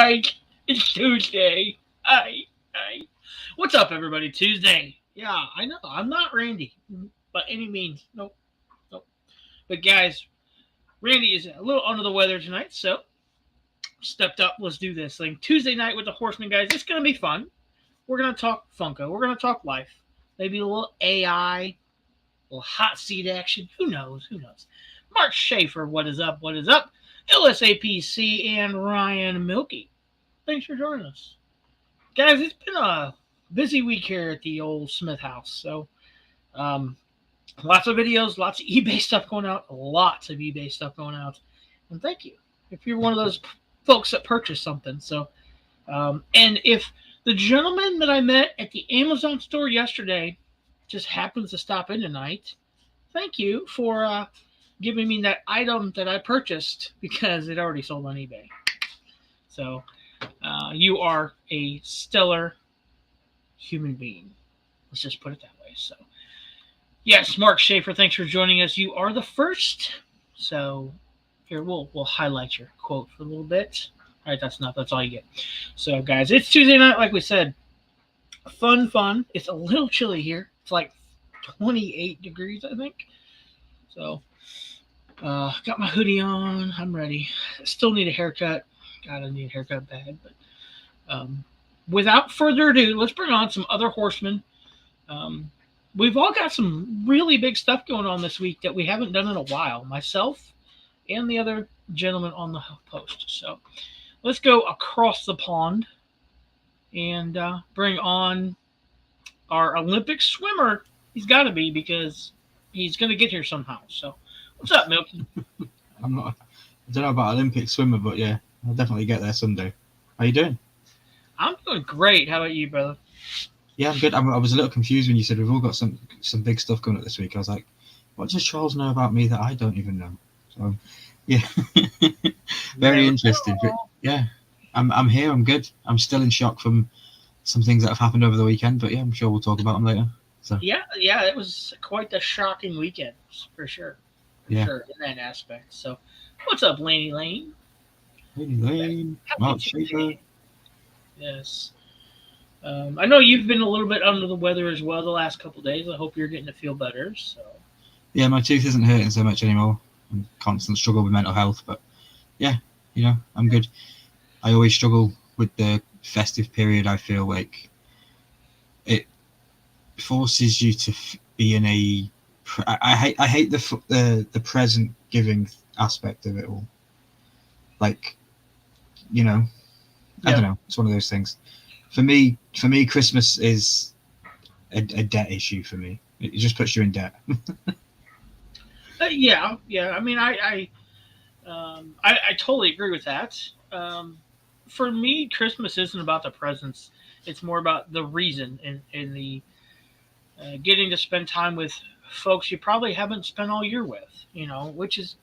right. It's Tuesday. I. What's up, everybody? Tuesday. Yeah, I know. I'm not Randy by any means. Nope. Nope. But guys, Randy is a little under the weather tonight, so stepped up. Let's do this thing. Tuesday night with the Horseman guys. It's gonna be fun. We're gonna talk Funko. We're gonna talk life. Maybe a little AI, a little hot seat action. Who knows? Who knows? Mark Schaefer, what is up? What is up? LSAPC and Ryan Milky. Thanks for joining us. Guys, it's been a busy week here at the old Smith house. So, um, lots of videos, lots of eBay stuff going out, lots of eBay stuff going out. And thank you if you're one of those folks that purchased something. So, and if the gentleman that I met at the Amazon store yesterday just happens to stop in tonight, thank you for giving me that item that I purchased because it already sold on eBay. So, you are a stellar human being. Let's just put it that way. So, yes, Mark Schaefer, thanks for joining us. You are the first. So, here we'll highlight your quote for a little bit. All right, that's enough. That's all you get. So, guys, it's Tuesday night, like we said. Fun. It's a little chilly here. It's like 28 degrees, I think. So, got my hoodie on. I'm ready. Still need a haircut. God, I need a haircut bad. But without further ado, let's bring on some other horsemen. We've all got some really big stuff going on this week that we haven't done in a while. Myself and the other gentleman on the post. So let's go across the pond and bring on our Olympic swimmer. He's got to be because he's going to get here somehow. So what's up, Milky? I don't know about Olympic swimmer, but yeah, I'll definitely get there someday. How you doing? I'm doing great. How about you, brother? Yeah, I'm good. I was a little confused when you said we've all got some big stuff coming up this week. I was like, what does Charles know about me that I don't even know? So, yeah, very interesting. But yeah, I'm here. I'm good. I'm still in shock from some things that have happened over the weekend, but yeah, I'm sure we'll talk about them later. So yeah, it was quite a shocking weekend for sure. Sure, in that aspect. So, what's up, Laney Lane? Laney Lane, Mark Schaefer. Yes. I know you've been a little bit under the weather as well the last couple of days. I hope you're getting to feel better. So. Yeah, my tooth isn't hurting so much anymore. I'm constant struggle with mental health, but yeah, I'm good. I always struggle with the festive period. I feel like it forces you to be in a. I hate the present giving aspect of it all. Like, I don't know. It's one of those things. For me, Christmas is a debt issue for me. It just puts you in debt. Yeah. I mean, I totally agree with that. For me, Christmas isn't about the presents. It's more about the reason and the getting to spend time with folks you probably haven't spent all year with. Which is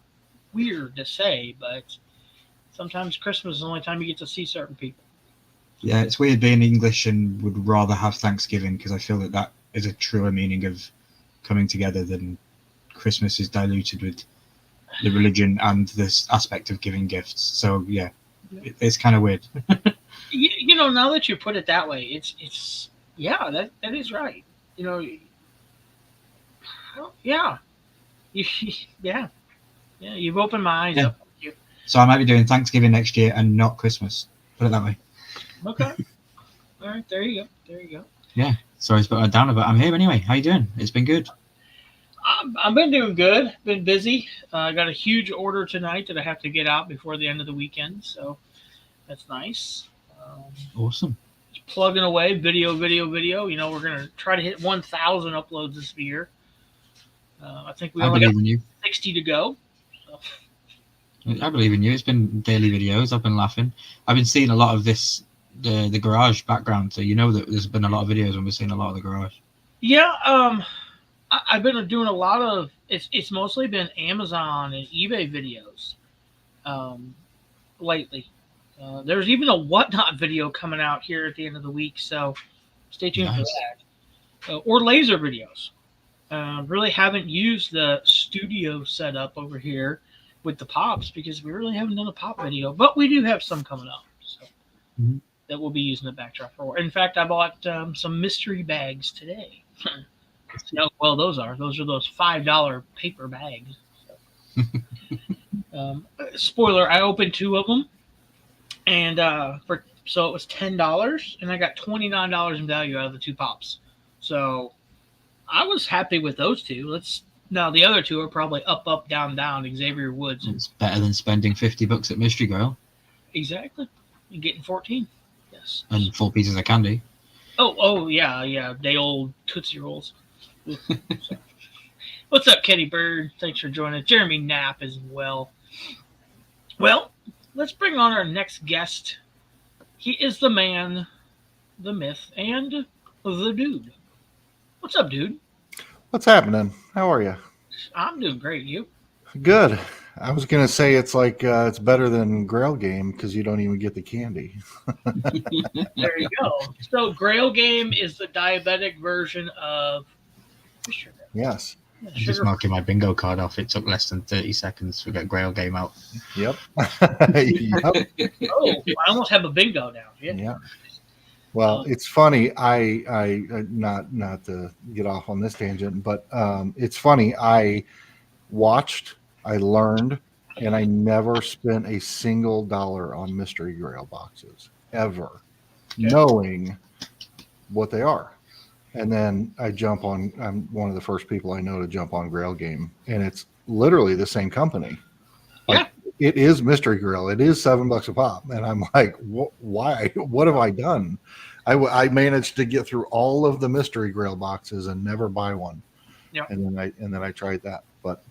weird to say, but sometimes Christmas is the only time you get to see certain people. Yeah, it's weird being English and would rather have Thanksgiving because I feel that is a truer meaning of coming together than Christmas is diluted with the religion and this aspect of giving gifts. So yeah, it's kind of weird. Now that you put it that way, it's yeah, that is right. Yeah, you've opened my eyes up. So I might be doing Thanksgiving next year and not Christmas. Put it that way. Okay. All right. There you go. Yeah. Sorry to put that down, but I'm here anyway. How you doing? It's been good. I've been doing good. Been busy. I got a huge order tonight that I have to get out before the end of the weekend, so that's nice. Awesome. Just plugging away, video. We're gonna try to hit 1,000 uploads this year. I think we only got 60 to go. So. I believe in you. It's been daily videos. I've been laughing. I've been seeing a lot of this, the garage background. So that there's been a lot of videos when we're seeing a lot of the garage. Yeah. I've been doing a lot of. It's mostly been Amazon and eBay videos. Lately, there's even a whatnot video coming out here at the end of the week. So stay tuned for that. Or laser videos. Really haven't used the studio setup over here with the pops because we really haven't done a pop video, but we do have some coming up. So Mhm. that we'll be using the backdrop for. In fact, I bought some mystery bags today. No, well, those are those $5 paper bags. Spoiler: I opened two of them, and for so it was $10, and I got $29 in value out of the two pops. So I was happy with those two. Let's now the other two are probably up, up, down, down. Xavier Woods. It's better than spending $50 at Mystery Grail Exactly. And getting 14. Yes. and 4 pieces of candy. Oh yeah, yeah. They old Tootsie Rolls. So, what's up, Kenny Bird? Thanks for joining us. Jeremy Knapp as well. Well, let's bring on our next guest. He is the man, the myth, and the dude. What's up, dude? What's happening? How are you? I'm doing great. You? Good. I was gonna say it's like it's better than Grail Game because you don't even get the candy. There you go. So, Grail Game is the diabetic version of sugar. Yes. I'm just marking my bingo card off. It took less than 30 seconds to get Grail Game out. Yep. Yep. Oh, I almost have a bingo now. Yeah. Yeah. Well, it's funny. I not to get off on this tangent, but it's funny. I watched, I learned, and I never spent a single dollar on Mystery Grail boxes ever, knowing what they are. And then I jump on. I'm one of the first people I know to jump on Grail Game, and it's literally the same company. Like, it is Mystery Grail. It is $7 a pop, and I'm like, why? What have I done? I managed to get through all of the Mystery Grail boxes and never buy one. Yeah. And then I tried that, but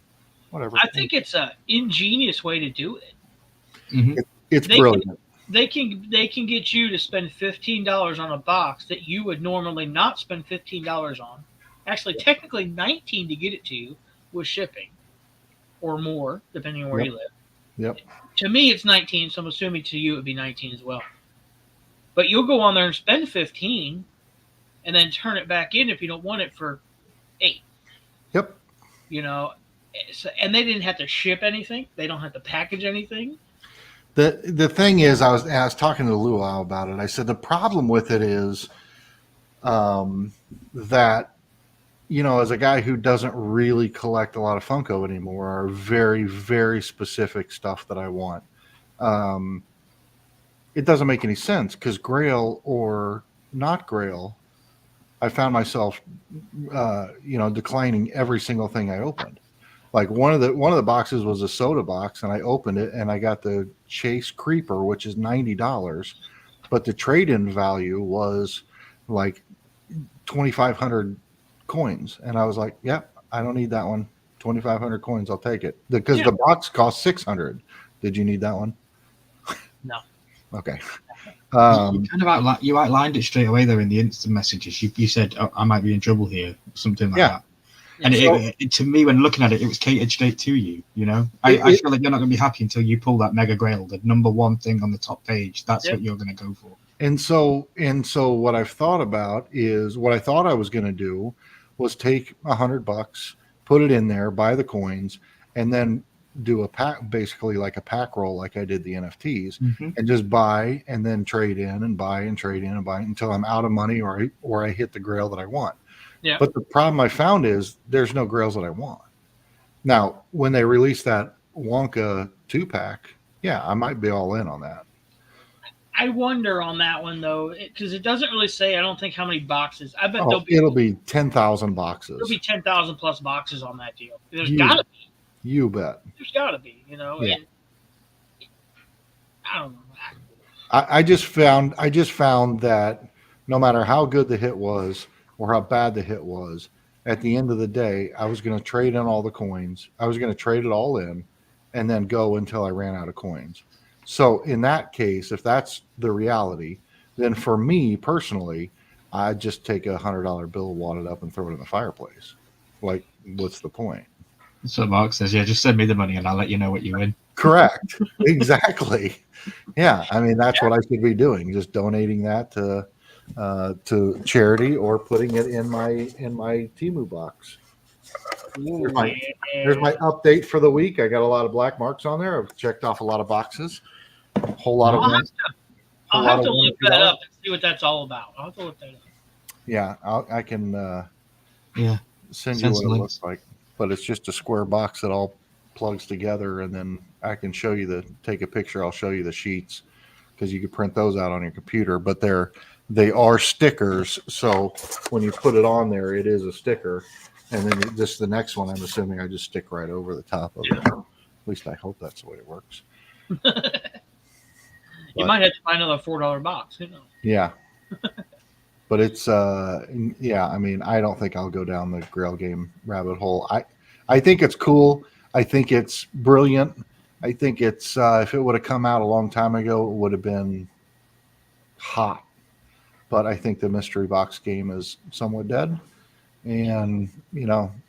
whatever. I think it's an ingenious way to do it. Mm-hmm. It's brilliant. They can get you to spend $15 on a box that you would normally not spend $15 on. Actually, technically $19 to get it to you with shipping, or more depending on where you live. Yep. To me, it's 19, so I'm assuming to you it would be 19 as well. But you'll go on there and spend 15, and then turn it back in if you don't want it for 8. Yep. You know, and they didn't have to ship anything. They don't have to package anything. The thing is, I was talking to Luau about it. I said the problem with it is that, you know, as a guy who doesn't really collect a lot of Funko anymore, are very, very specific stuff that I want. It doesn't make any sense because Grail or not Grail, I found myself, declining every single thing I opened. Like one of the boxes was a soda box, and I opened it and I got the Chase Creeper, which is $90, but the trade-in value was like 2,500 coins, and I was like, "Yep, I don't need that one. 2,500 coins, I'll take it." Because the box cost 600. Did you need that one? No. Okay. You kind of outlined it straight away there in the instant messages. You said, oh, I might be in trouble here, something like that. And it, to me, when looking at it, it was catered straight to you. You know, I feel like you're not going to be happy until you pull that Mega Grail, the number one thing on the top page. That's what you're going to go for. And so what I've thought about is what I thought I was going to do was take $100, put it in there, buy the coins, and then do a pack, basically like a pack roll, like I did the NFTs, and just buy and then trade in and buy and trade in and buy until I'm out of money or I hit the Grail that I want. Yeah. But the problem I found is there's no Grails that I want. Now, when they release that Wonka 2-pack, I might be all in on that. I wonder on that one, though, because it doesn't really say, I don't think, how many boxes. I bet it'll be 10,000 boxes. There'll be 10,000 plus boxes on that deal. There's got to be. You bet. There's got to be, you know. Yeah. And I don't know. I just found that no matter how good the hit was or how bad the hit was, at the end of the day, I was going to trade in all the coins. I was going to trade it all in and then go until I ran out of coins. So in that case, if that's the reality, then for me personally, I'd just take a $100 bill, wad it up, and throw it in the fireplace. Like, what's the point? So Mark says, just send me the money and I'll let you know what you win. Correct. Exactly. Yeah. I mean, that's what I should be doing. Just donating that to charity or putting it in my Temu box. There's my update for the week. I got a lot of black marks on there. I've checked off a lot of boxes. Whole lot I'll have to look that up and see what that's all about. I'll have to look that up. Yeah, I can Yeah. send you Send what it some looks links. like. But it's just a square box that all plugs together, and then I can show you take a picture. I'll show you the sheets because you can print those out on your computer. But they are stickers, so when you put it on there, it is a sticker. And then just the next one, I'm assuming I just stick right over the top of it. At least I hope that's the way it works. You might have to buy another $4 box. Who knows? Yeah. But it's yeah, I mean, I don't think I'll go down the Grail game rabbit hole. I think it's cool. I think it's brilliant. I think it's if it would have come out a long time ago, it would have been hot. But I think the mystery box game is somewhat dead. And,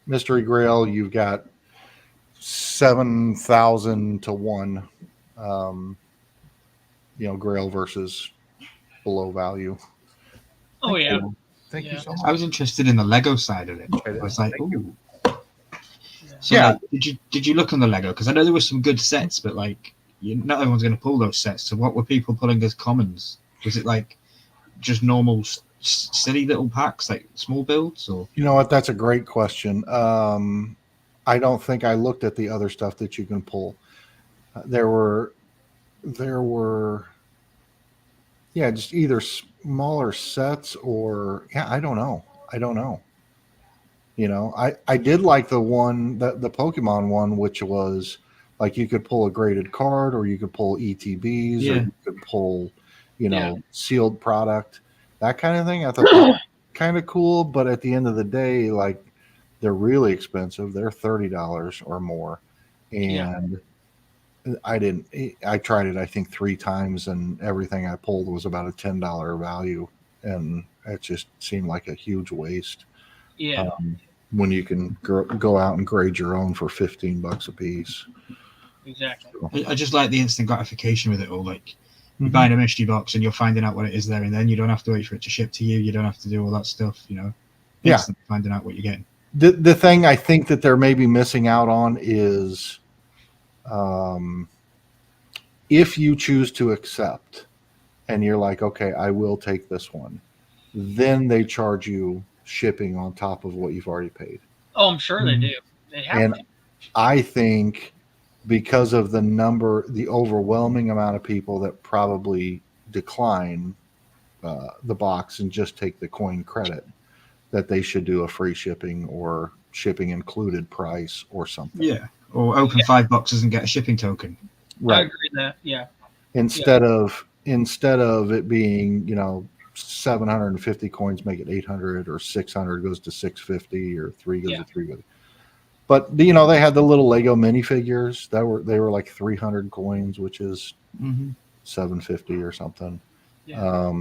Mystery Grail, you've got 7,000 to 1 Grail versus below value. Oh, yeah. Thank you so much. I was interested in the Lego side of it. I was like, ooh. So, Yeah. did you look on the Lego? Because I know there were some good sets, but like, not everyone's going to pull those sets. So, what were people pulling as commons? Was it like just normal, silly little packs, like small builds, or? You know what? That's a great question. I don't think I looked at the other stuff that you can pull. There were, yeah, just either smaller sets or I don't know. I did like the one the Pokemon one, which was like you could pull a graded card, or you could pull ETBs, or you could pull, sealed product, that kind of thing. I thought that was kind of cool, but at the end of the day, like, they're really expensive. They're $30 or more, and I tried it, I think 3 times, and everything I pulled was about a $10 value, and it just seemed like a huge waste. Yeah. When you can go out and grade your own for $15 a piece. Exactly. So, I just like the instant gratification with it all. Like, you're buying a mystery box and you're finding out what it is there, and then you don't have to wait for it to ship to you. You don't have to do all that stuff, Instant finding out what you're getting. The thing I think that they're maybe missing out on is, if you choose to accept and you're like, okay, I will take this one, then they charge you shipping on top of what you've already paid. Oh, I'm sure they do. They have And to. I think because of the overwhelming amount of people that probably decline the box and just take the coin credit, that they should do a free shipping or shipping included price or something. Yeah. Or open 5 boxes and get a shipping token. Right. I agree with that. Yeah. Instead of it being, 750 coins make it 800, or 600 goes to 650, or 3 goes to 350. But they had the little Lego minifigures they were like 300 coins, which is 750 or something. Yeah.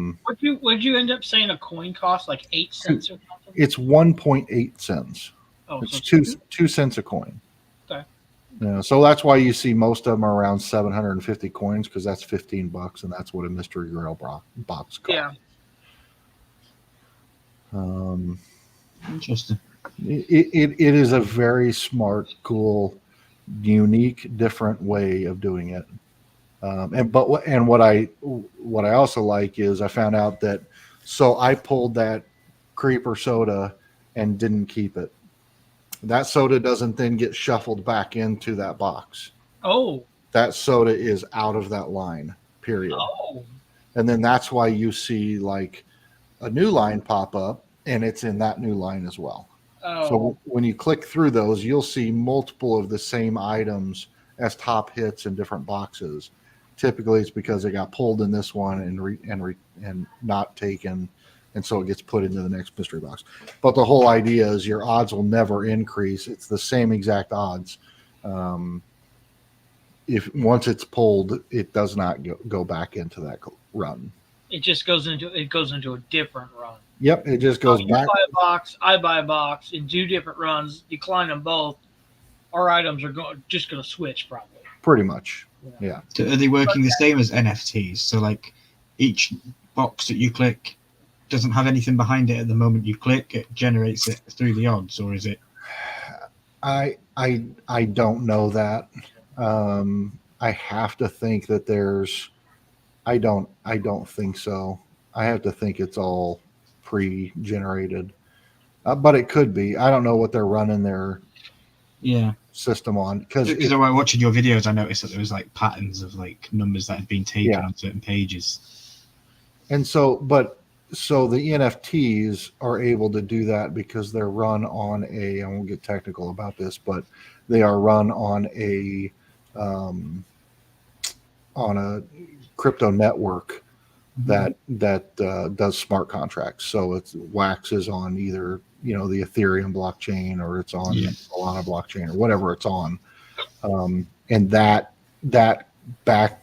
Would you end up saying a coin cost like 8 cents or something? It's 1.8 cents. Oh, It's so 2 cents a coin. Okay. So that's why you see most of them are around 750 coins, because that's $15, and that's what a mystery Grail box costs. Yeah. Interesting. It is a very smart, cool, unique, different way of doing it. What I also like is I found out that, so I pulled that Creeper soda and didn't keep it. That soda doesn't then get shuffled back into that box. Oh. That soda is out of that line, period. Oh. And then that's why you see like a new line pop up, and it's in that new line as well. Oh. So when you click through those, you'll see multiple of the same items as top hits in different boxes. Typically, it's because they got pulled in this one and not taken, and so it gets put into the next mystery box. But the whole idea is your odds will never increase. It's the same exact odds. If once it's pulled, it does not go back into that run. It just goes into a different run. Yep, it just goes back. You buy a box, I buy a box, and do different runs. Decline them both. Our items are just going to switch probably. Pretty much, yeah. So are they working the same as NFTs? So like each box that you click doesn't have anything behind it at the moment you click, it generates it through the odds, or is it? I don't know that. I have to think that I don't think so. I have to think it's all pre-generated, but it could be. I don't know what they're running their Yeah. system on because Because while watching your videos, I noticed that there was like patterns of like numbers that had been taken on certain pages. and so the NFTs are able to do that because they're run on I won't get technical about this, but they are run on um, a crypto network that does smart contracts. So it's Wax is on either the Ethereum blockchain or it's on Solana blockchain or whatever it's on, and that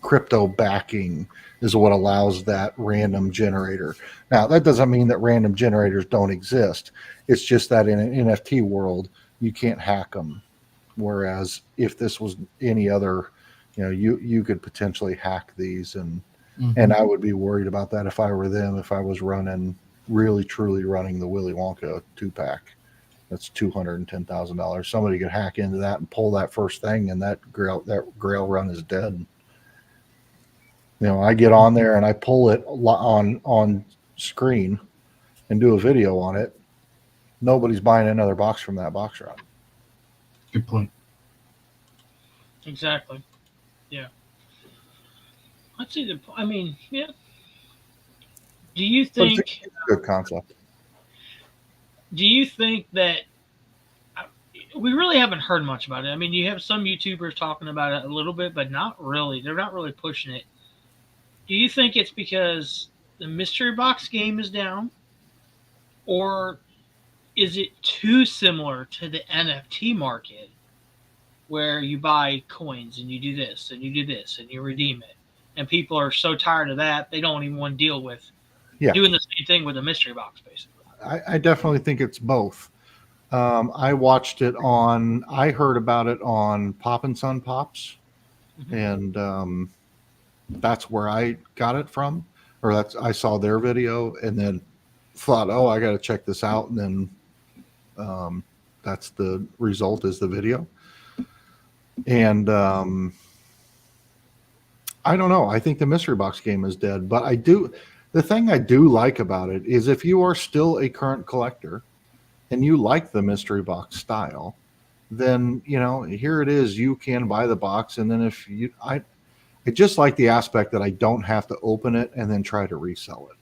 crypto backing is what allows that random generator. Now that doesn't mean that random generators don't exist. It's just that in an NFT world you can't hack them. Whereas if this was any other, you could potentially hack these and I would be worried about that if I were them, if I was really truly running the Willy Wonka 2-pack. That's $210,000. Somebody could hack into that and pull that first thing, and that grail run is dead. I get on there and I pull it on screen and do a video on it. Nobody's buying another box from that box run. Good point. Exactly. Yeah. I'd say I mean, yeah. Do you think it's a good concept? Do you think that we really haven't heard much about it? I mean, you have some YouTubers talking about it a little bit, but not really. They're not really pushing it. Do you think it's because the mystery box game is down, or is it too similar to the NFT market, where you buy coins and you do this and you do this and you redeem it, and people are so tired of that they don't even want to deal with doing the same thing with a mystery box, basically? I definitely think it's both. I watched it I heard about it on Pop and Son Pops, and that's where I got it from, or I saw their video and then thought, oh, I got to check this out, and then that's the result is the video. And I don't know. I think the mystery box game is dead, but the thing I do like about it is if you are still a current collector and you like the mystery box style, then here it is. You can buy the box, and then I just like the aspect that I don't have to open it and then try to resell it.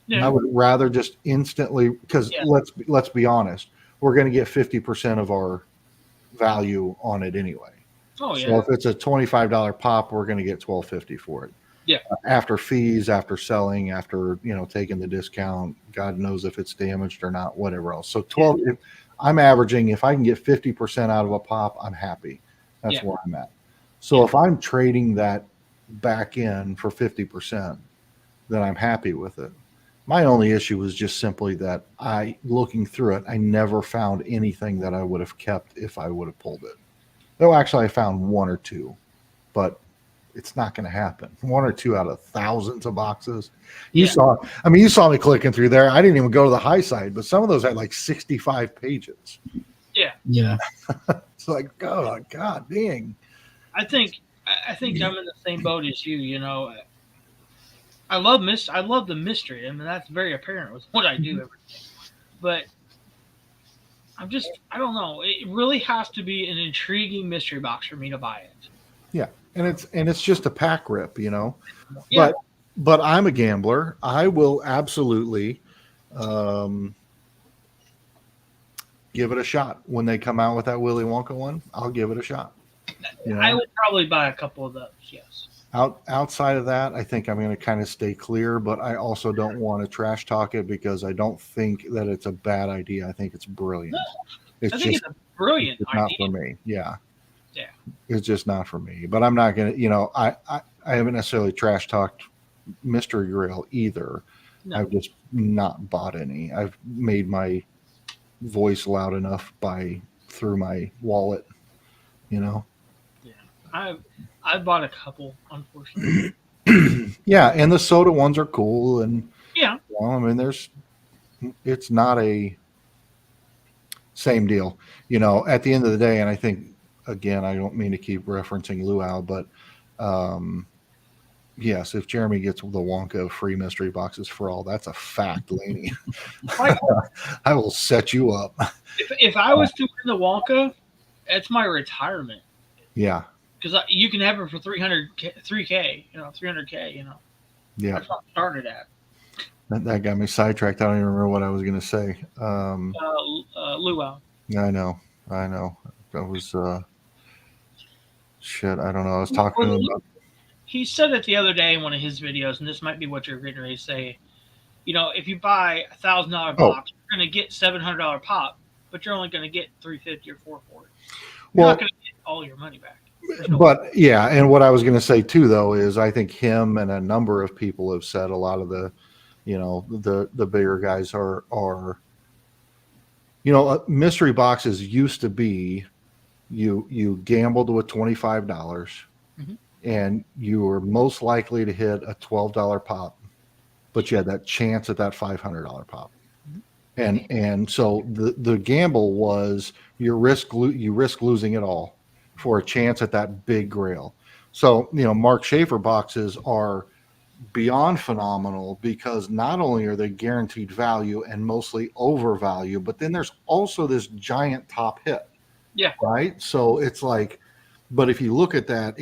Yeah. I would rather just instantly, because let's be honest, we're going to get 50% of our value on it anyway. Oh yeah. So if it's a $25 pop, we're going to get $12.50 for it. Yeah. After fees, after selling, after taking the discount, God knows if it's damaged or not, whatever else. So if I'm averaging, if I can get 50% out of a pop, I'm happy. That's where I'm at. So if I'm trading that back in for 50%, then I'm happy with it. My only issue was just simply that looking through it, I never found anything that I would have kept if I would have pulled it. Though actually I found one or two, but it's not going to happen. One or two out of thousands of boxes. You saw me clicking through there. I didn't even go to the high side, but some of those had like 65 pages. Yeah. Yeah. It's like, oh, God dang. I think I'm in the same boat as you. I love the mystery. I mean, that's very apparent with what I do every day. But I don't know. It really has to be an intriguing mystery box for me to buy it. Yeah, and it's just a pack rip, Yeah. But I'm a gambler. I will absolutely give it a shot when they come out with that Willy Wonka one. I'll give it a shot. I would probably buy a couple of those. Yes. Outside of that, I think I'm going to kind of stay clear, but I also don't want to trash talk it because I don't think that it's a bad idea. I think it's brilliant. No, I think it's a brilliant idea. Not for me. Yeah. Yeah. It's just not for me. But I'm not going to, I haven't necessarily trash talked Mystery Grail either. No. I've just not bought any. I've made my voice loud enough through my wallet, Yeah. I bought a couple, unfortunately. Yeah, and the soda ones are cool, and I mean, it's not a same deal, At the end of the day, and I think again, I don't mean to keep referencing Luau, but yes, if Jeremy gets the Wonka free mystery boxes for all, that's a fact, Laney. Like, I will set you up. if I was to win the Wonka, it's my retirement. Yeah, Because you can have it for 3K, 300K, yeah. That's what I started at. That got me sidetracked. I don't even remember what I was going to say. Luau. I know. That was shit. I don't know. I was talking to him about. He said it the other day in one of his videos, and this might be what you're getting ready to say. If you buy $1,000 box, you're going to get $700 pop, but you're only going to get $350 or $440. You're not going to get all your money back. But yeah, and what I was going to say too, though, is I think him and a number of people have said a lot of the, the bigger guys are, mystery boxes used to be, you gambled with $25, mm-hmm. and you were most likely to hit a $12 pop, but you had that chance at that $500 pop. Mm-hmm. And so the gamble was you risk losing it all for a chance at that big grail. So, Mark Schaefer boxes are beyond phenomenal because not only are they guaranteed value and mostly overvalue, but then there's also this giant top hit. Yeah. Right. So it's like, but if you look at that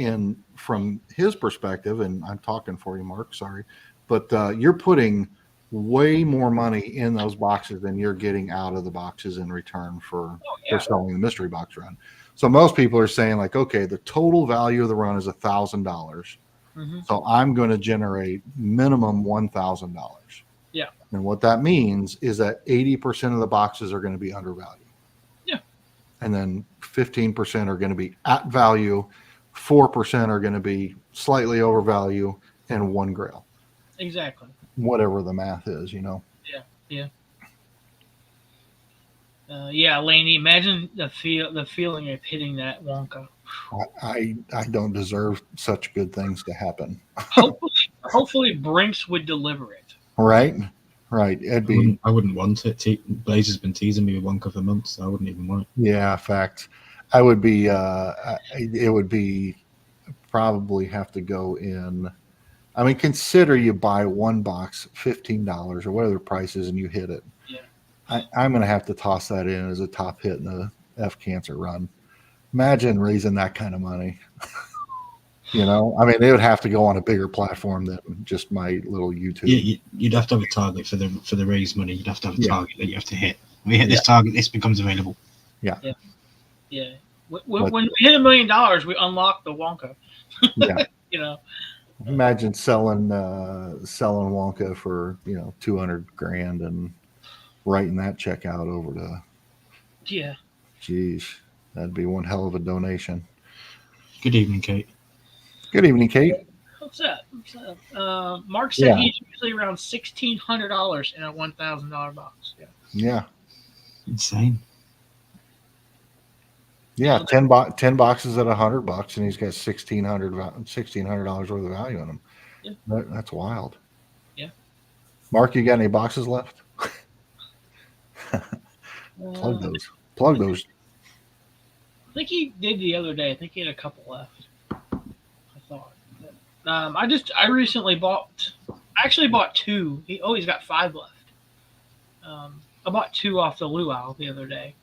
from his perspective, and I'm talking for you, Mark, sorry, but you're putting way more money in those boxes than you're getting out of the boxes in return for selling the mystery box run. So most people are saying like, okay, the total value of the run is $1,000. Mm-hmm. So I'm going to generate minimum $1,000. Yeah. And what that means is that 80% of the boxes are going to be undervalued. Yeah. And then 15% are going to be at value, 4% are going to be slightly overvalue, and one grail. Exactly. Whatever the math is, Yeah. Yeah, Laney, imagine the feeling of hitting that Wonka. I don't deserve such good things to happen. Hopefully Brinks would deliver it. Right. It'd be. I wouldn't want it. Blazer's been teasing me with Wonka for months, so I wouldn't even want it. Yeah, fact. I would be. It would be probably have to go in. I mean, consider you buy one box, $15 or whatever the price is, and you hit it. Yeah. I'm going to have to toss that in as a top hit in the F Cancer run. Imagine raising that kind of money. I mean, they would have to go on a bigger platform than just my little YouTube. You'd have to have a target for the raise money. You'd have to have a target that you have to hit. When we hit this target, this becomes available. Yeah. When we hit $1 million, we unlock the Wonka. Yeah. Imagine selling Wonka for $200,000 and writing that check out over to. Yeah. Geez, that'd be one hell of a donation. Good evening, Kate. Good evening, Kate. What's up? Mark said he's usually around $1,600 in a $1,000 box. Yeah. Insane. Yeah, 10 boxes at $100, and he's got $1,600 worth of value in them. Yeah. That's wild. Yeah. Mark, you got any boxes left? Plug those. I think he did the other day. I think he had a couple left. I thought. I recently bought. I actually bought 2. He's got 5 left. I bought 2 off the Luau the other day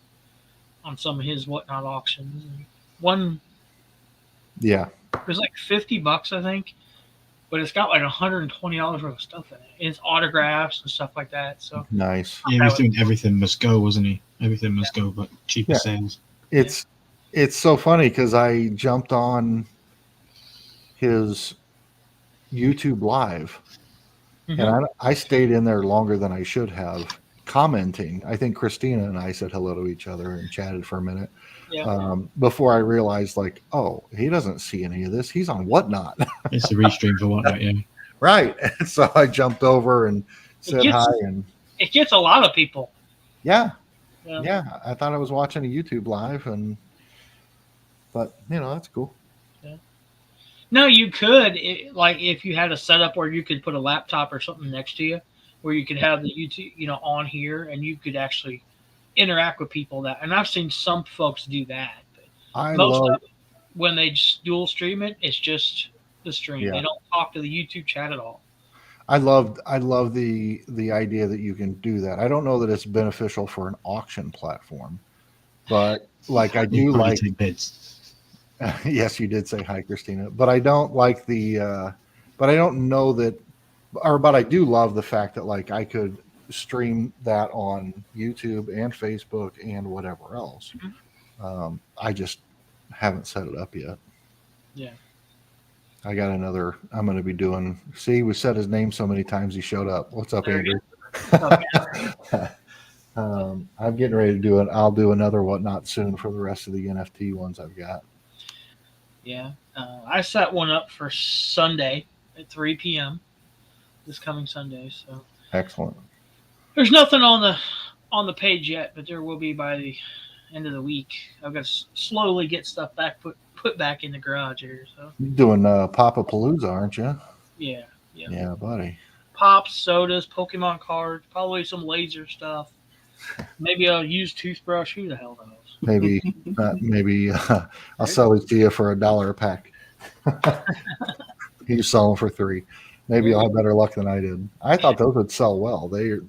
on some of his whatnot auctions. One. Yeah. It was like $50, I think, but it's got like $120 worth of stuff in it. It's autographs and stuff like that. So nice. Yeah, everything must go, wasn't he? Everything must go, but cheaper sales. It's so funny because I jumped on his YouTube live, and I stayed in there longer than I should have, commenting. I think Christina and I said hello to each other and chatted for a minute. Yeah. Before I realized, like, oh, he doesn't see any of this. He's on Whatnot. It's a restream for Whatnot, yeah. Right. So I jumped over and said hi. And it gets a lot of people. Yeah. I thought I was watching a YouTube live, but that's cool. Yeah. No, you could, if you had a setup where you could put a laptop or something next to you, where you could have the YouTube, on here, and you could actually interact with people and I've seen some folks do that. But I love when they just dual stream it, it's just the stream. Yeah. They don't talk to the YouTube chat at all. I love the idea that you can do that. I don't know that it's beneficial for an auction platform, but like I You do probably like. take bids. Yes, you did say hi, Christina, but I don't like but I don't know that, but I do love the fact that like I could stream that on YouTube and Facebook and whatever else. I just haven't set it up yet. Yeah. I got another. I'm going to be doing. See, we said his name so many times he showed up. What's up, There he Andrew? Okay. I'm getting ready to do it. I'll do another whatnot soon for the rest of the NFT ones I've got. Yeah. I set one up for Sunday at 3 p.m. this coming Sunday. So Excellent. there's nothing on the page yet, but there will be by the end of the week. I've got to slowly get stuff put back in the garage here. So You're doing Poppapalooza, aren't you? yeah. Yeah, buddy. Pops, sodas, Pokemon cards, probably some laser stuff. Maybe I'll use toothbrush. Who the hell knows? Maybe I'll sell these to you for $1 a pack. You sell them for $3. Maybe you'll have better luck than I did. I thought those would sell well. They're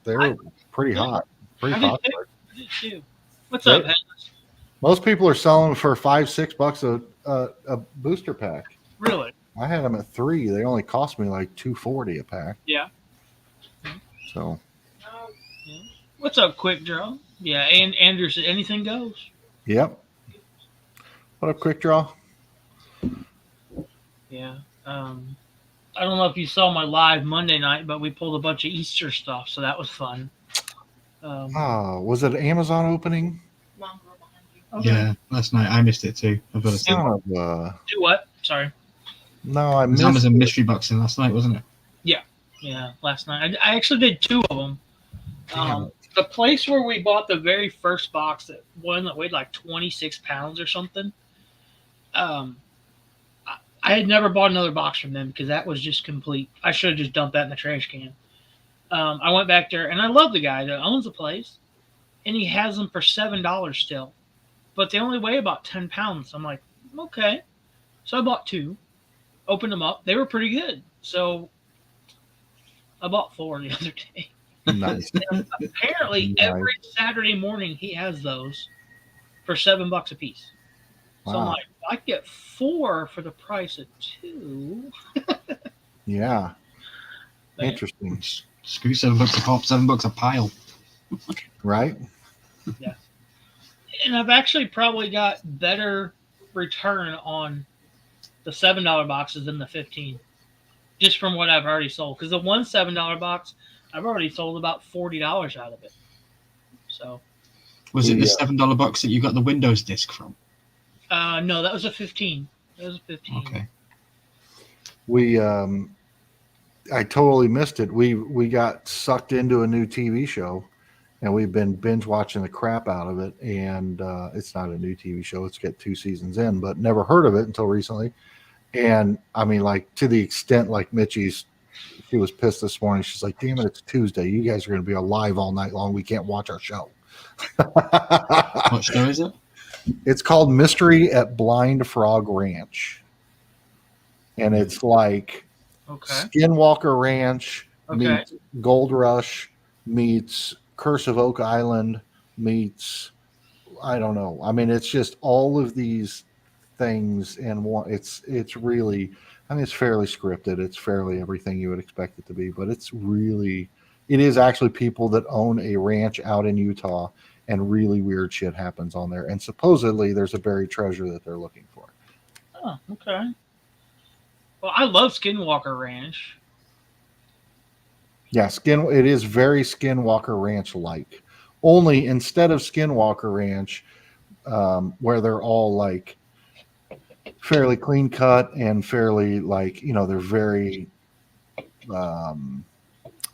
pretty hot, pretty popular. I did too. What's up, Henry? Most people are selling for $5-6 a booster pack. Really? I had them at $3. They only cost me like $2.40 a pack. Yeah. So. What's up, Quick Draw? Yeah, and Andrew said anything goes. Yep. What up, Quick Draw? Yeah. I don't know if you saw my live Monday night, but we pulled a bunch of Easter stuff, so that was fun. Was it an Amazon opening? Okay. Yeah, last night I missed it too. I've got to say. Do what? Sorry. No, I It was missed Amazon mystery boxing last night, wasn't it? Yeah, last night. I actually did 2 of them. The place where we bought the very first box, that weighed like 26 pounds or something, I had never bought another box from them because that was just complete. I should have just dumped that in the trash can. I went back there, and I love the guy that owns the place, and he has them for $7 still. But they only weigh about 10 pounds. I'm like, okay. So I bought 2, opened them up. They were pretty good. So I bought 4 the other day. Nice. Apparently, every Saturday morning he has those for $7 a piece. So I'm like, I can get 4 for the price of 2. Yeah. Interesting. Screw $7 a pop, $7 a pile. Right? Yeah. And I've actually probably got better return on the $7 boxes than the 15, just from what I've already sold. Because the one $7 box, I've already sold about $40 out of it. So. Was it the $7 box that you got the Windows disc from? No, that was a 15. That was a 15. Okay. I totally missed it. We got sucked into a new TV show, and we've been binge watching the crap out of it. And it's not a new TV show; it's got 2 seasons in, but never heard of it until recently. And I mean, like to the extent like she was pissed this morning. She's like, "Damn it, it's Tuesday. You guys are going to be alive all night long. We can't watch our show." What show is it? It's called Mystery at Blind Frog Ranch, and it's like Skinwalker Ranch meets Gold Rush meets Curse of Oak Island meets, I don't know. I mean, it's just all of these things in one. It's really, I mean, it's fairly scripted. It's fairly everything you would expect it to be, but it is actually people that own a ranch out in Utah, and really weird shit happens on there. And supposedly there's a buried treasure that they're looking for. Oh, okay. Well, I love Skinwalker Ranch. Yeah, it is very Skinwalker Ranch-like. Only instead of Skinwalker Ranch, where they're all like fairly clean cut and fairly like, they're very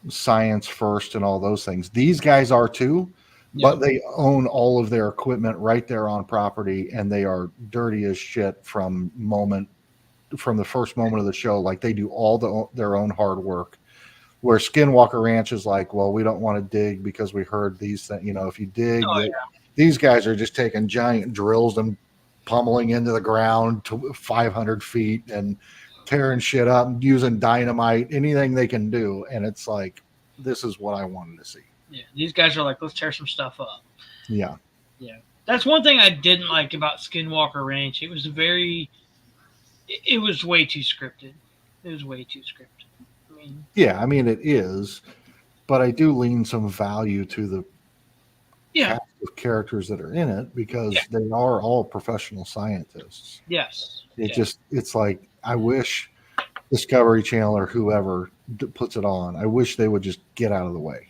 science first and all those things. These guys are too, but they own all of their equipment right there on property, and they are dirty as shit from the first moment of the show. Like they do all their own hard work. Where Skinwalker Ranch is like, well, we don't want to dig because we heard these things. If you dig, these guys are just taking giant drills and pummeling into the ground to 500 feet and tearing shit up, using dynamite, anything they can do, and it's like, this is what I wanted to see. Yeah, these guys are like, let's tear some stuff up. Yeah. That's one thing I didn't like about Skinwalker Ranch. It was it was way too scripted. It was way too scripted. I mean it is, but I do lean some value to the cast of characters that are in it because they are all professional scientists. Yes. It's like, I wish Discovery Channel or whoever puts it on, I wish they would just get out of the way.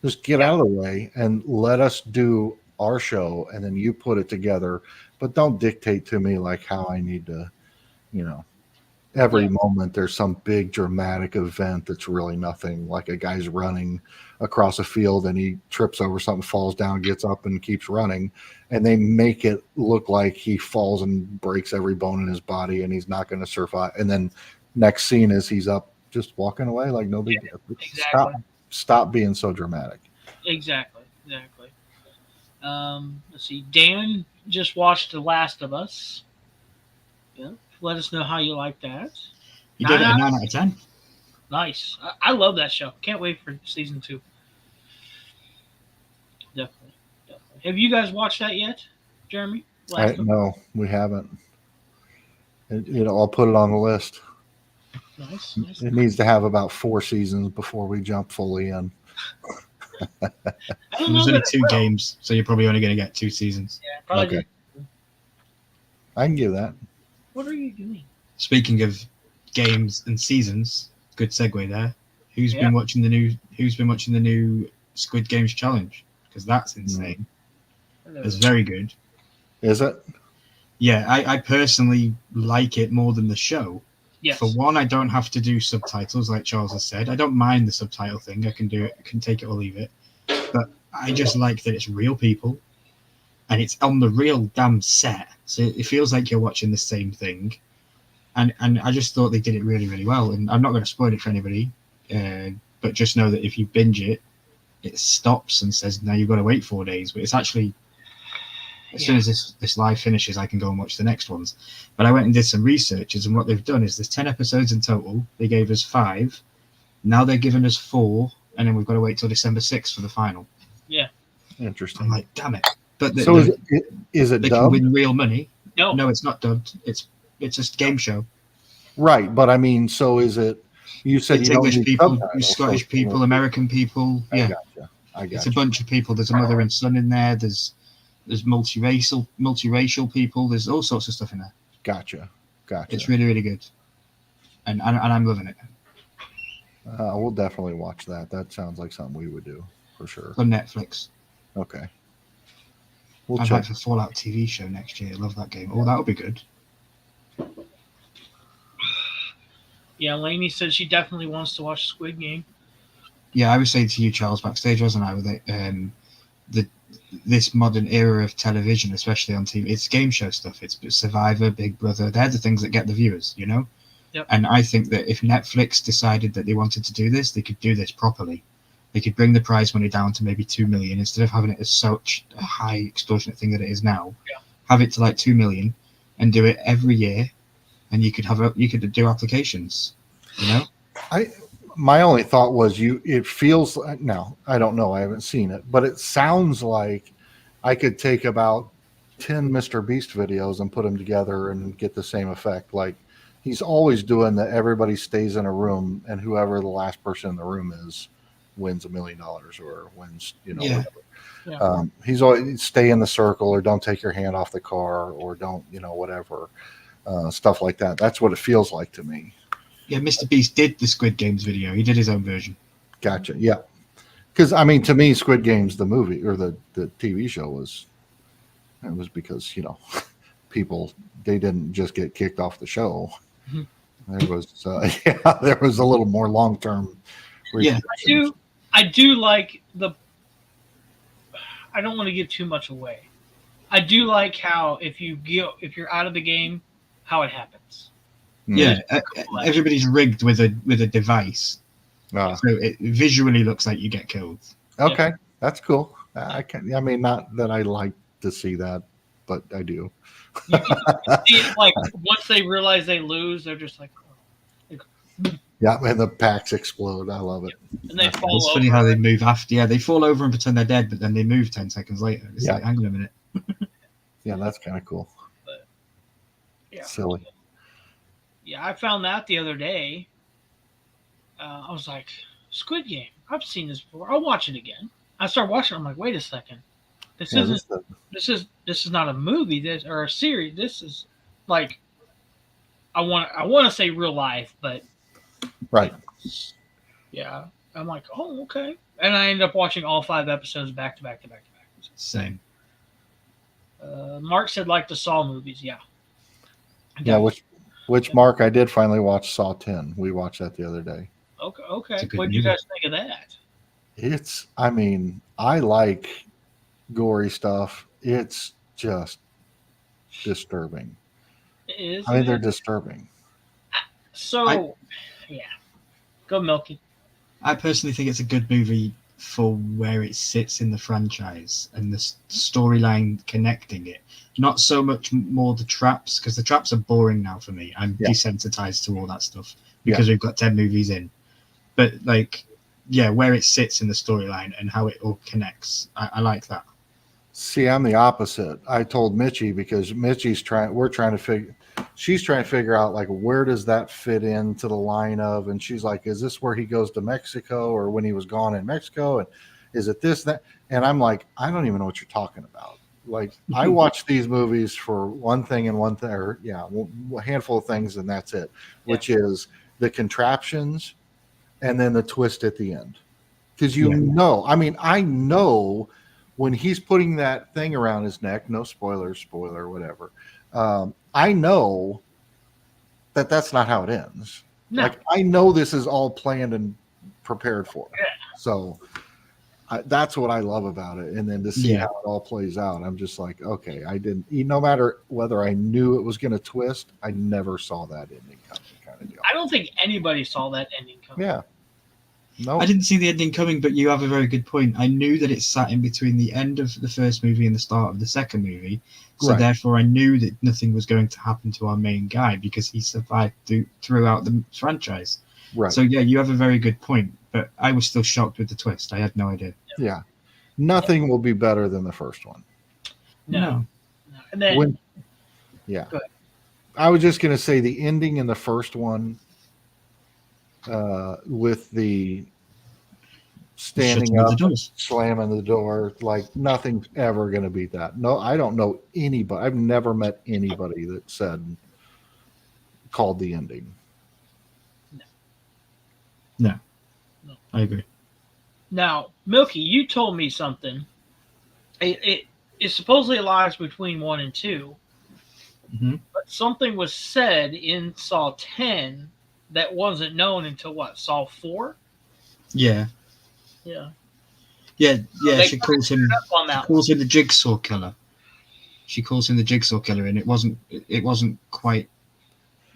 Just get out of the way and let us do our show, and then you put it together, but don't dictate to me like how I need to, every moment there's some big dramatic event that's really nothing, like a guy's running across a field and he trips over something, falls down, gets up and keeps running, and they make it look like he falls and breaks every bone in his body and he's not going to survive, and then next scene is he's up just walking away like no big deal. Exactly. Stop being so dramatic. Exactly. Let's see. Dan just watched The Last of Us. Yeah. Let us know how you like that. You gave it a 9 out of 10. Nice. I love that show. Can't wait for season 2. Definitely. Have you guys watched that yet, Jeremy? No, we haven't. I'll put it on the list. Nice. It needs to have about 4 seasons before we jump fully in. There's only 2 games, so you're probably only going to get 2 seasons. Yeah, probably. Okay. I can give that. What are you doing? Speaking of games and seasons, good segue there. Who's been watching the new Squid Games challenge? Because that's insane. It's very good. Is it? Yeah, I personally like it more than the show. Yes. For one, I don't have to do subtitles, like Charles has said. I don't mind the subtitle thing. I can do it. I can take it or leave it. But I just like that it's real people, and it's on the real damn set, so it feels like you're watching the same thing. And I just thought they did it really, really well. And I'm not going to spoil it for anybody, but just know that if you binge it, it stops and says, now you've got to wait 4 days. But it's actually, as soon as this live finishes, I can go and watch the next ones. But I went and did some researches, and what they've done is there's 10 episodes in total. They gave us 5. Now they're giving us 4, and then we've got to wait till December 6th for the final. Yeah. Interesting. I'm like, damn it. But so is it they dubbed? can win real money. No, it's not dubbed. It's just a game show. Right, but I mean, so is it? You said It's you don't English need people, subtitles, Scottish people, American people. I Yeah, got it's a bunch of people. There's a mother and son in there. There's multiracial people. There's all sorts of stuff in there. Gotcha. It's really, really good, and I'm loving it. We'll definitely watch that. That sounds like something we would do for sure. On Netflix. Okay. I'd like the Fallout TV show next year. I love that game. Oh, that'll be good. Yeah, Lainey said she definitely wants to watch Squid Game. Yeah, I was saying to you, Charles, backstage, wasn't I, with it, this modern era of television, especially on TV, it's game show stuff. It's Survivor, Big Brother. They're the things that get the viewers, Yep. And I think that if Netflix decided that they wanted to do this, they could do this properly. They could bring the prize money down to maybe 2 million instead of having it as such a high extortionate thing that it is now. Yeah. Have it to like 2 million and do it every year, and you could do applications. My only thought was it feels now, I don't know, I haven't seen it, but it sounds like I could take about 10 Mr. Beast videos and put them together and get the same effect. Like he's always doing that. Everybody stays in a room, and whoever the last person in the room is wins $1 million or wins, whatever. Yeah. He's always stay in the circle, or don't take your hand off the car, or don't, whatever, stuff like that. That's what it feels like to me. Yeah, Mr. Beast did the Squid Games video. He did his own version. Gotcha. Yeah. Because, I mean, to me, Squid Games, the movie or the TV show was because, people, they didn't just get kicked off the show. Mm-hmm. There was, there was a little more long-term. Yeah. I do like I don't want to give too much away. I do like how if you're out of the game, how it happens. Yeah, everybody's rigged with a device, so it visually looks like you get killed. Okay, that's cool. I mean, not that I like to see that, but I do. You can see it, like once they realize they lose, they're just like, oh. Yeah, and the packs explode. I love it. And they fall It's over. funny how they move after. Yeah, they fall over and pretend they're dead, but then they move 10 seconds later. It's Yeah. like, hang on a minute. Yeah, that's kind of cool. Yeah. Silly. Yeah, I found that the other day. I was like, Squid Game. I've seen this before. I'll watch it again. I started watching. I'm like, wait a second. This Yeah, isn't. This is not a movie. This or a series. This is like. I want to say real life, but right. yeah. I'm like, oh, okay. And I ended up watching all 5 episodes back to back to back to back. Same. Mark said like the Saw movies. Yeah. Yeah, which Mark, I did finally watch Saw 10. We watched that the other day. Okay. It's Okay. a good What did you movie. guys think of that? I mean, I like gory stuff. It's just disturbing. It is. I mean, it they're is. disturbing. So, yeah. Go Milky. I personally think it's a good movie for where it sits in the franchise and the storyline connecting it. Not so much more the traps, because the traps are boring now for me. I'm Yeah. desensitized to all that stuff because we've got 10 movies in. But like, yeah, where it sits in the storyline and how it all connects, I like that. See, I'm the opposite. I told Mitchie because she's trying to figure out like where does that fit into the line of, and she's like, is this where he goes to Mexico or when he was gone in Mexico? And is it this, that? And I'm like, I don't even know what you're talking about. Like I watch these movies for one thing and one thing, or a handful of things, and that's it, which is the contraptions and then the twist at the end. Because I mean, I know when he's putting that thing around his neck, no spoiler, whatever. I know that that's not how it ends. No. Like I know this is all planned and prepared for. Yeah. So that's what I love about it. And then to see how it all plays out, I'm just like, okay, no matter whether I knew it was going to twist, I never saw that ending coming kind of deal. I don't think anybody saw that ending coming. Yeah. No. I didn't see the ending coming, but you have a very good point. I knew that it sat in between the end of the first movie and the start of the second movie. So therefore I knew that nothing was going to happen to our main guy because he survived throughout the franchise. Right. So yeah, you have a very good point, but I was still shocked with the twist. I had no idea. Yeah. Nothing will be better than the first one. No. And then Go ahead. Go I was just going to say the ending in the first one with the standing up, slamming the door, like nothing's ever going to beat that. No, I don't know anybody. I've never met anybody that called the ending. No. I agree. Now, Milky, you told me something. It supposedly lies between 1 and 2, but something was said in Saw 10 that wasn't known until what, Saw 4? Yeah. Yeah. Yeah. She calls him the Jigsaw Killer. She calls him the Jigsaw Killer, and it wasn't quite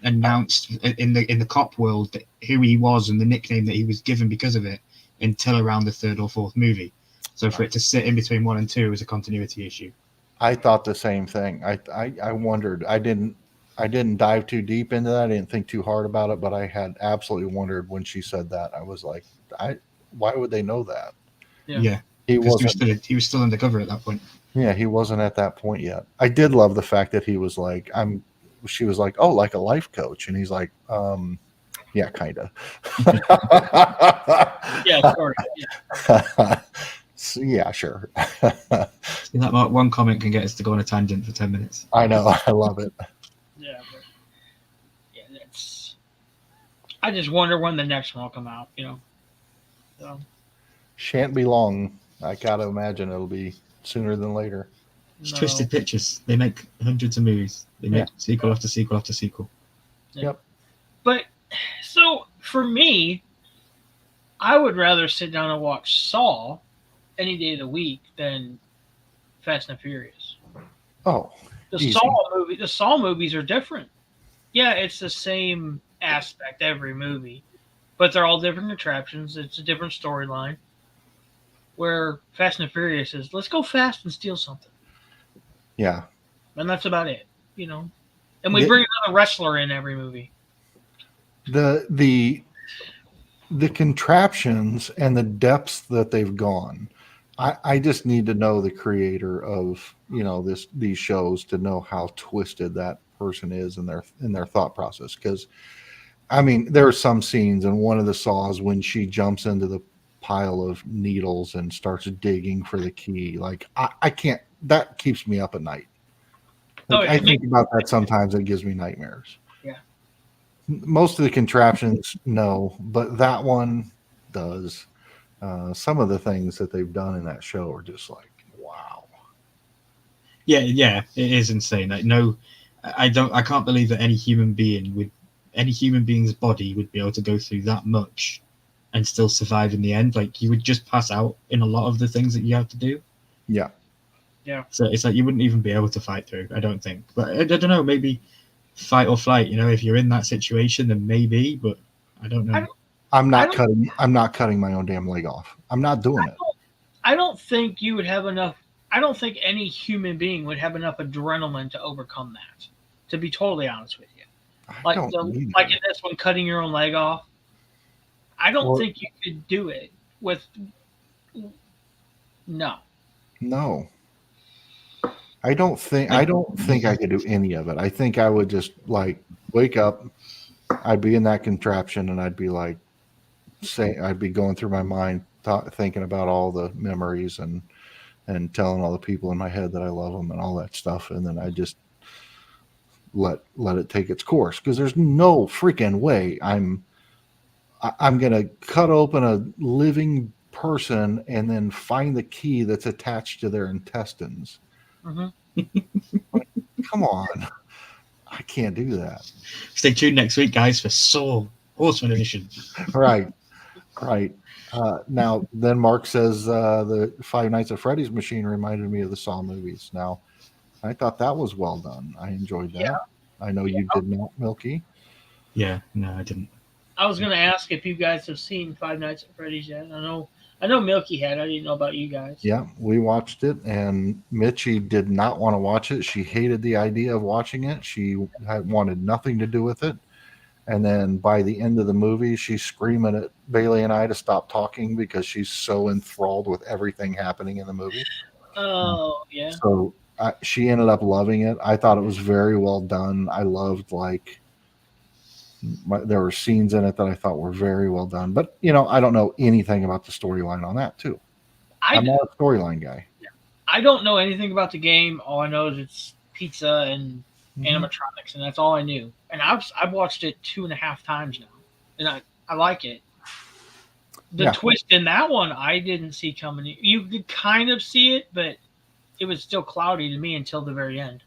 announced in the cop world that who he was and the nickname that he was given because of it until around the 3rd or 4th movie. So for it to sit in between 1 and 2 was a continuity issue. I thought the same thing. I wondered. I didn't dive too deep into that. I didn't think too hard about it, but I had absolutely wondered when she said that. I was like, why would they know that? Yeah. He was still undercover at that point. Yeah, he wasn't at that point yet. I did love the fact that he was like, she was like, oh, like a life coach. And he's like, yeah, kind of. Yeah, sorry. Yeah. So, yeah, sure. That one comment can get us to go on a tangent for 10 minutes. I know. I love it. Yeah, that's. I just wonder when the next one will come out. So. Shan't be long. I gotta imagine it'll be sooner than later. It's Twisted Pictures. They make hundreds of movies. They make sequel after sequel after sequel. Yep. But so for me, I would rather sit down and watch Saw any day of the week than Fast and Furious. Oh, the Saw movies are different. Yeah, it's the same aspect every movie, but they're all different contraptions. It's a different storyline. Where Fast and Furious is, let's go fast and steal something. Yeah. And that's about it, And we bring another wrestler in every movie. the contraptions and the depths that they've gone. I just need to know the creator of these shows to know how twisted that person is in their thought process. Because I mean, there are some scenes in one of the saws when she jumps into the pile of needles and starts digging for the key. Like I can't. That keeps me up at night. Like, I think about that sometimes. It gives me nightmares. Yeah. Most of the contraptions, no, but that one does. Some of the things that they've done in that show are just like, wow. Yeah, it is insane. Like, no, I can't believe that any human being's body would be able to go through that much and still survive in the end. Like, you would just pass out in a lot of the things that you have to do. Yeah. Yeah. So it's like you wouldn't even be able to fight through, I don't think. But I don't know, maybe fight or flight, if you're in that situation, then maybe, but I don't know. I'm not cutting my own damn leg off. I'm not doing it. I don't think you would have enough. I don't think any human being would have enough adrenaline to overcome that. To be totally honest with you, like in this one, cutting your own leg off. I don't think you could do it with. No. I don't think I could do any of it. I think I would just like wake up. I'd be in that contraption and I'd be like, I'd be going through my mind, thinking about all the memories and telling all the people in my head that I love them and all that stuff. And then I just let it take its course. Because there's no freaking way I'm going to cut open a living person and then find the key that's attached to their intestines. Mm-hmm. Come on. I can't do that. Stay tuned next week, guys, for Saw Horseman Edition. Right. Now, then Mark says the Five Nights at Freddy's machine reminded me of the Saw movies. Now, I thought that was well done. I enjoyed that. Yeah. I know you did not, Milky. Yeah, no, I didn't. I was going to ask if you guys have seen Five Nights at Freddy's yet. I know Milky had. I didn't know about you guys. Yeah, we watched it, and Mitchie did not want to watch it. She hated the idea of watching it. She wanted nothing to do with it. And then by the end of the movie, she's screaming at Bailey and I to stop talking because she's so enthralled with everything happening in the movie. Oh, yeah. So she ended up loving it. I thought it was very well done. I loved, there were scenes in it that I thought were very well done. But, I don't know anything about the storyline on that, too. I'm not a storyline guy. I don't know anything about the game. All I know is it's pizza and animatronics, and that's all I knew. And I've watched it 2.5 times now, and I like it. The twist in that one I didn't see coming. You could kind of see it, but it was still cloudy to me until the very end.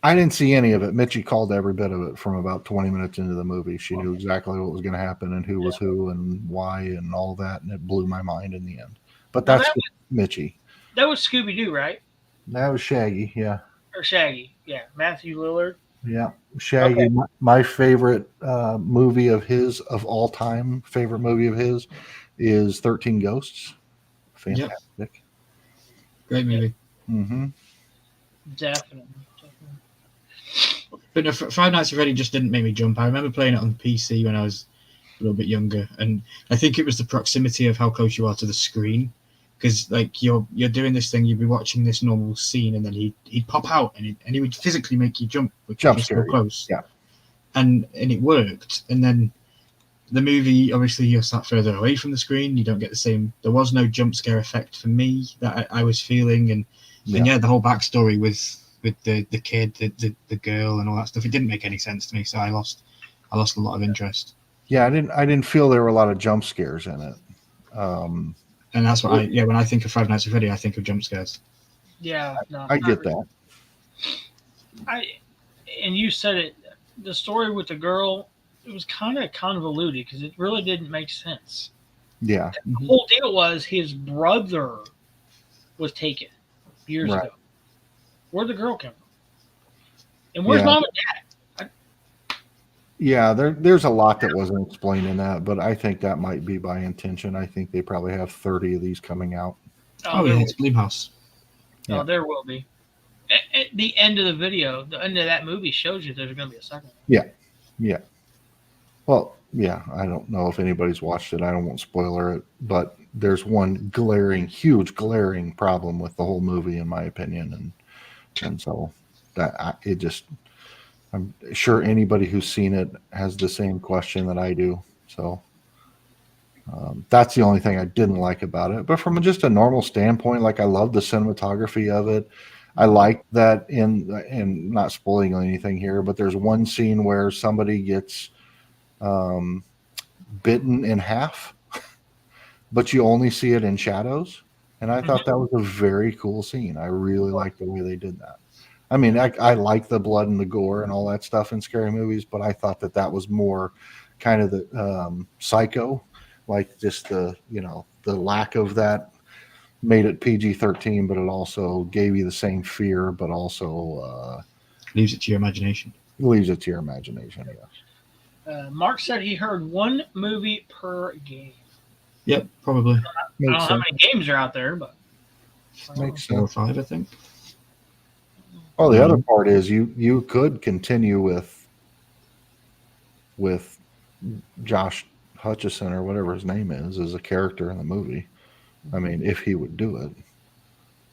I didn't see any of it. Mitchie called every bit of it from about 20 minutes into the movie. She knew exactly what was going to happen and who was who and why and all that, and it blew my mind in the end. But that's Mitchie. That was Scooby-Doo, right? That was Shaggy, yeah. Or Shaggy, yeah. Matthew Lillard. Yeah, Shaggy. Okay. My favorite movie of his, of all time, favorite movie of his is 13 Ghosts. Fantastic. Yep. Great movie. Mm-hmm. Definitely. But no, Five Nights at Freddy just didn't make me jump. I remember playing it on PC when I was a little bit younger, and I think it was the proximity of how close you are to the screen. Because you're doing this thing, you'd be watching this normal scene, and then he'd pop out, and he would physically make you jump, which is so close. Yeah, and it worked. And then the movie, obviously, you're sat further away from the screen. You don't get the same. There was no jump scare effect for me that I was feeling, and the whole backstory with the kid, the girl, and all that stuff. It didn't make any sense to me, so I lost a lot of interest. Yeah, I didn't feel there were a lot of jump scares in it. And that's what when I think of Five Nights at Freddy, I think of jump scares. Yeah, no, I get that. And you said it. The story with the girl, it was kind of convoluted because it really didn't make sense. Yeah. And the whole deal was his brother was taken years ago. Where'd the girl come from? And where's mom and dad? Yeah, there's a lot that wasn't explained in that, but I think that might be by intention. I think they probably have 30 of these coming out. Oh yeah, it's Bleemhouse. Oh, there will be. At the end of the video, the end of that movie shows you there's going to be a second one. Yeah. Well, yeah, I don't know if anybody's watched it. I don't want to spoiler it, but there's one huge glaring problem with the whole movie, in my opinion, and so it just, I'm sure anybody who's seen it has the same question that I do. So that's the only thing I didn't like about it. But from just a normal standpoint, like I love the cinematography of it. I like that in not spoiling anything here, but there's one scene where somebody gets um, bitten in half, but you only see it in shadows. And I thought that was a very cool scene. I really liked the way they did that. I mean, I like the blood and the gore and all that stuff in scary movies, but I thought that was more kind of the psycho, like just the lack of that made it PG-13, but it also gave you the same fear, but also Leaves it to your imagination. leaves it to your imagination. Yeah. Mark said he heard one movie per game. Yep, probably I don't know how many games are out there, but Makes 4 or sense. 5, I think. Well, the other part is you could continue with Josh Hutcherson or whatever his name is as a character in the movie. I mean, if he would do it.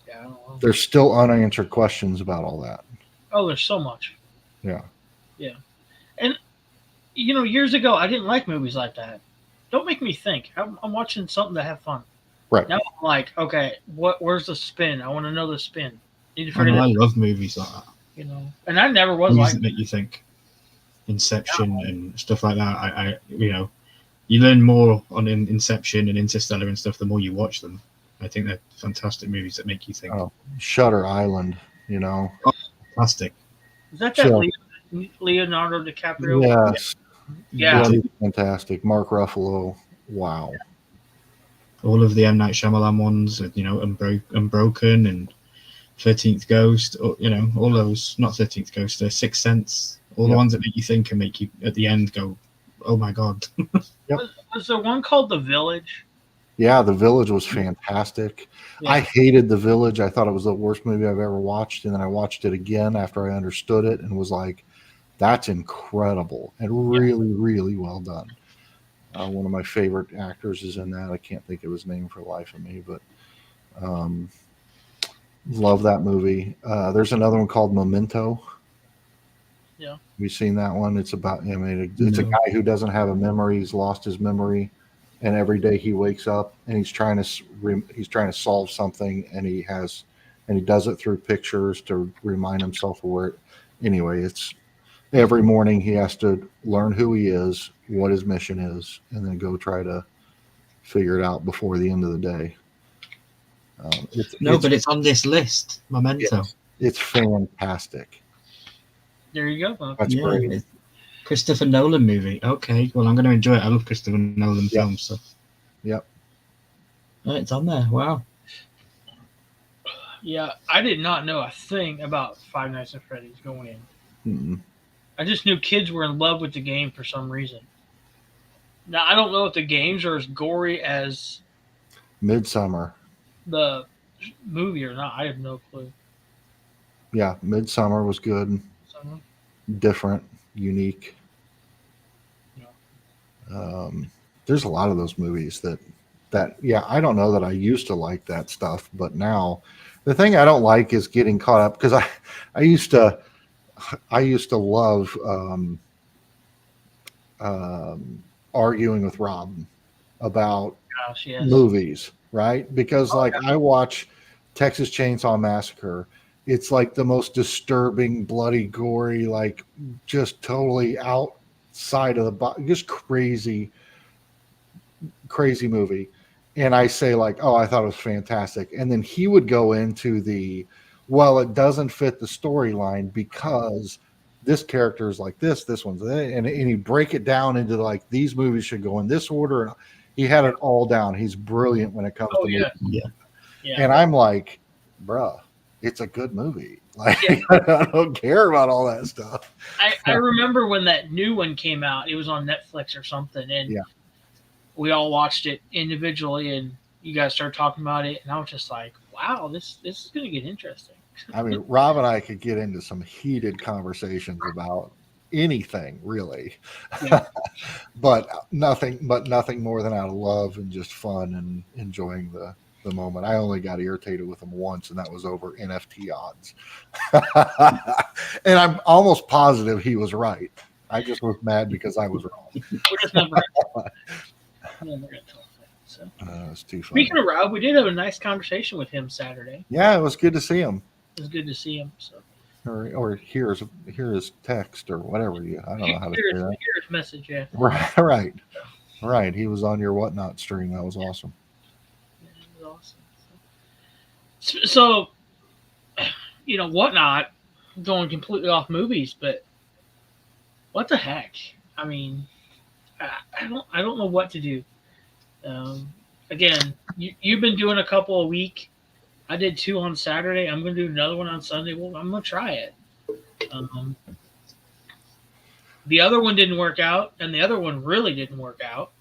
yeah, I don't know. There's still unanswered questions about all that. Oh, there's so much. Yeah. And years ago, I didn't like movies like that. Don't make me think. I'm watching something to have fun. Right. Now I'm like, okay, where's the spin? I want to know the spin. Need to I figure know, I that, love movies like that. And I never was Movies like that make you think. Inception and stuff like that. I you learn more on Inception and Interstellar and stuff the more you watch them. I think they're fantastic movies that make you think. Oh, Shutter Island, Fantastic. Is that So- Leonardo DiCaprio? Yes. Yeah. Bloody fantastic. Mark Ruffalo. Wow. All of the M. Night Shyamalan ones, Unbroken and 13th Ghost, all those, not 13th Ghost, Sixth Sense, all the ones that make you think and make you, at the end, go, oh my God. Was there one called The Village? Yeah, The Village was fantastic. Yeah. I hated The Village. I thought it was the worst movie I've ever watched. And then I watched it again after I understood it and was like, that's incredible and really, really well done. One of my favorite actors is in that. I can't think of his name for the life of me, but love that movie. There's another one called Memento. Yeah. Have you seen that one? It's about him. It's a No. guy who doesn't have a memory. He's lost his memory, and every day he wakes up and he's trying to solve something, and he does it through pictures to remind himself of where. Anyway, it's every morning he has to learn who he is, what his mission is, and then go try to figure it out before the end of the day. But it's on this list, Memento. It's fantastic. There you go. Bob. That's great. it's Christopher Nolan movie. Okay, well, I'm going to enjoy it. I love Christopher Nolan films. So. Yep. Oh, it's on there. Wow. Yeah, I did not know a thing about Five Nights at Freddy's going in. Mm-mm. I just knew kids were in love with the game for some reason. Now, I don't know if the games are as gory as Midsummer. the movie or not. I have no clue. Yeah, Midsummer was good, So, different, unique. There's a lot of those movies that I don't know that I used to like that stuff, but now the thing I don't like is getting caught up because I used to love arguing with Rob about gosh, yes. movies, right? Because I watch Texas Chainsaw Massacre. It's like the most disturbing, bloody, gory, like just totally outside of the box, just crazy movie. And I say like, oh, I thought it was fantastic. And then he would go into it doesn't fit the storyline because this character is like this one's that, and he'd break it down into like these movies should go in this order. And he had it all down. He's brilliant when it comes to movies. Yeah. And I'm like, bruh, it's a good movie. Like I don't care about all that stuff. I remember when that new one came out. It was on Netflix or something, and we all watched it individually. And you guys started talking about it, and I was just like, "Wow, this is going to get interesting." I mean, Rob and I could get into some heated conversations about anything really. Yeah. but nothing more than out of love and just fun and enjoying the moment. I only got irritated with him once, and that was over NFT odds. And I'm almost positive he was right. I just was mad because I was wrong. We're just never gonna tell that. So. It's too funny. Speaking of Rob, we did have a nice conversation with him Saturday. Yeah, it was good to see him. It was good to see him. So. Or hear his text or whatever. I don't know how to say that. Hear his message, yeah. Right. He was on your Whatnot stream. That was awesome. Yeah, it was awesome. So, Whatnot, going completely off movies, but what the heck? I mean, I don't know what to do. Again, you've been doing a couple a week. I did 2 on Saturday. I'm going to do another one on Sunday. Well, I'm going to try it. The other one didn't work out, and the other one really didn't work out.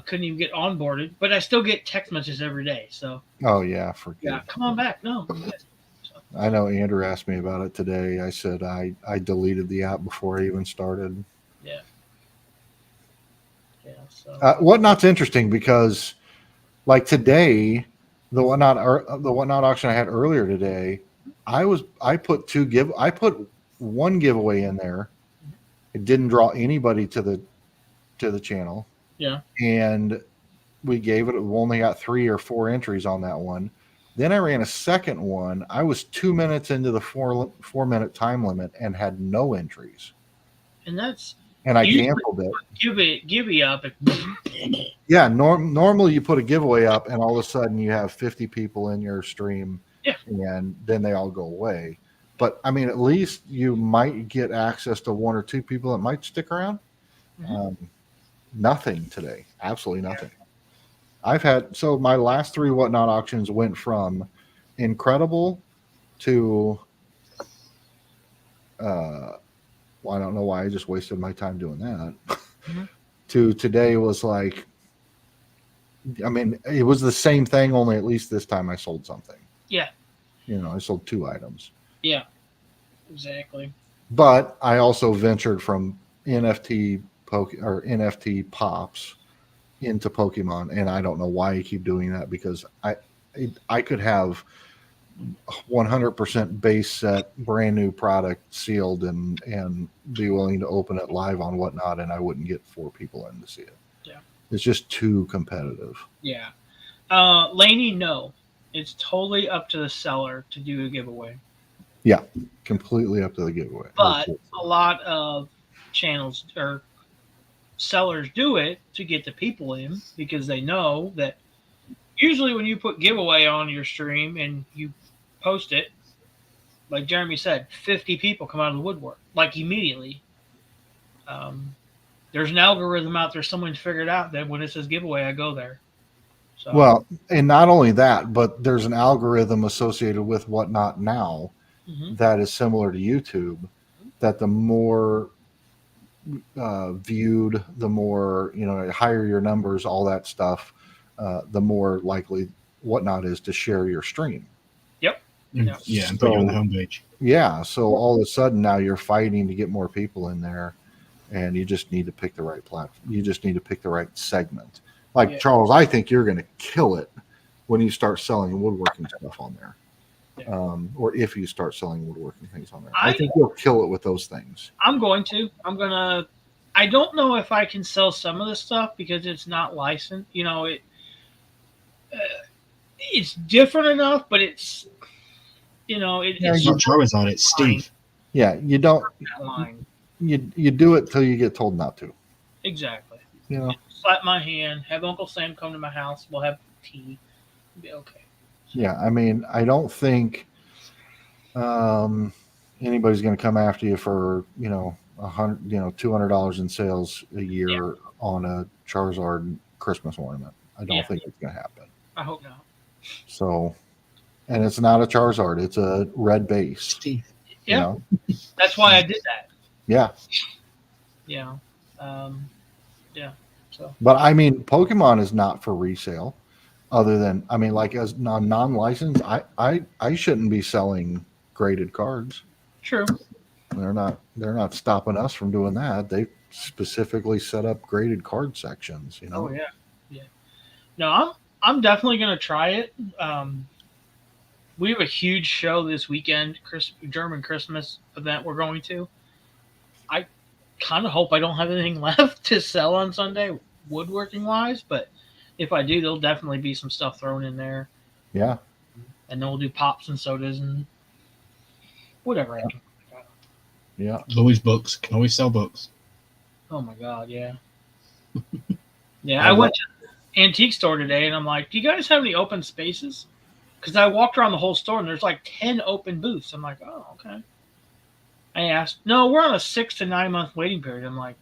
Couldn't even get onboarded, but I still get text messages every day. So. Oh yeah, come on back. No, I'm good. So. I know Andrew asked me about it today. I said I deleted the app before I even started. Yeah. Yeah. So. Whatnot's interesting because, like today. The whatnot auction I had earlier today, I put one giveaway in there. It didn't draw anybody to the channel. Yeah. And we only got 3 or 4 entries on that one. Then I ran a second one. I was 2 minutes into the 4-minute time limit and had no entries. And I canceled it. Give up. Yeah, normally you put a giveaway up and all of a sudden you have 50 people in your stream, and then they all go away. But I mean, at least you might get access to 1 or 2 people that might stick around. Mm-hmm. Nothing today, absolutely nothing. So my last 3 Whatnot auctions went from incredible to well, I don't know why I just wasted my time doing that. Mm-hmm. To today was like, I mean, it was the same thing, only at least this time I sold something. Yeah. I sold 2 items. Yeah, exactly. But I also ventured from NFT pops into Pokemon, and I don't know why I keep doing that because I could have 100% base set, brand new product sealed, and be willing to open it live on Whatnot, and I wouldn't get 4 people in to see it. Yeah, it's just too competitive. Yeah, Laney, no, it's totally up to the seller to do a giveaway. Yeah, completely up to the giveaway. But a lot of channels or sellers do it to get the people in because they know that usually when you put giveaway on your stream and you post it, like Jeremy said, 50 people come out of the woodwork, like immediately. There's an algorithm out there. Someone figured out that when it says giveaway, I go there. So. Well, and not only that, but there's an algorithm associated with Whatnot now that is similar to YouTube, that the more viewed, the more, higher your numbers, all that stuff, the more likely Whatnot is to share your stream. Yep. Yeah, and put you on the homepage. Yeah, so all of a sudden now you're fighting to get more people in there, and you just need to pick the right platform. You just need to pick the right segment. Like Charles, I think you're going to kill it when you start selling woodworking stuff on there. Or if you start selling woodworking things on there. I think you'll kill it with those things. I'm going to. I don't know if I can sell some of the stuff because it's not licensed. It's different enough, but it's, it's not Charizard, it's Steve. Yeah, you don't. You do it till you get told not to. Exactly. Slap my hand, have Uncle Sam come to my house, we'll have tea, be okay. Yeah, I mean, I don't think anybody's going to come after you for $200 in sales a year on a Charizard Christmas ornament. I don't think it's going to happen. I hope not. So, and it's not a Charizard; it's a red base. Yeah, that's why I did that. Yeah. Yeah. Yeah. So. But I mean, Pokemon is not for resale. Other than, I mean, like as non-licensed, I shouldn't be selling graded cards. True. They're not stopping us from doing that. They specifically set up graded card sections. Oh yeah, yeah. No, I'm definitely gonna try it. We have a huge show this weekend, German Christmas event we're going to. I kind of hope I don't have anything left to sell on Sunday, woodworking wise, but if I do, there'll definitely be some stuff thrown in there. Yeah. And then we'll do pops and sodas and whatever. I can. Yeah. There's always books. Can always sell books. Oh my god, yeah. Yeah, I went to the antique store today and I'm like, do you guys have any open spaces? Because I walked around the whole store and there's like 10 open booths. I'm like, oh, okay. I asked, no, we're on a 6 to 9 month waiting period. I'm like,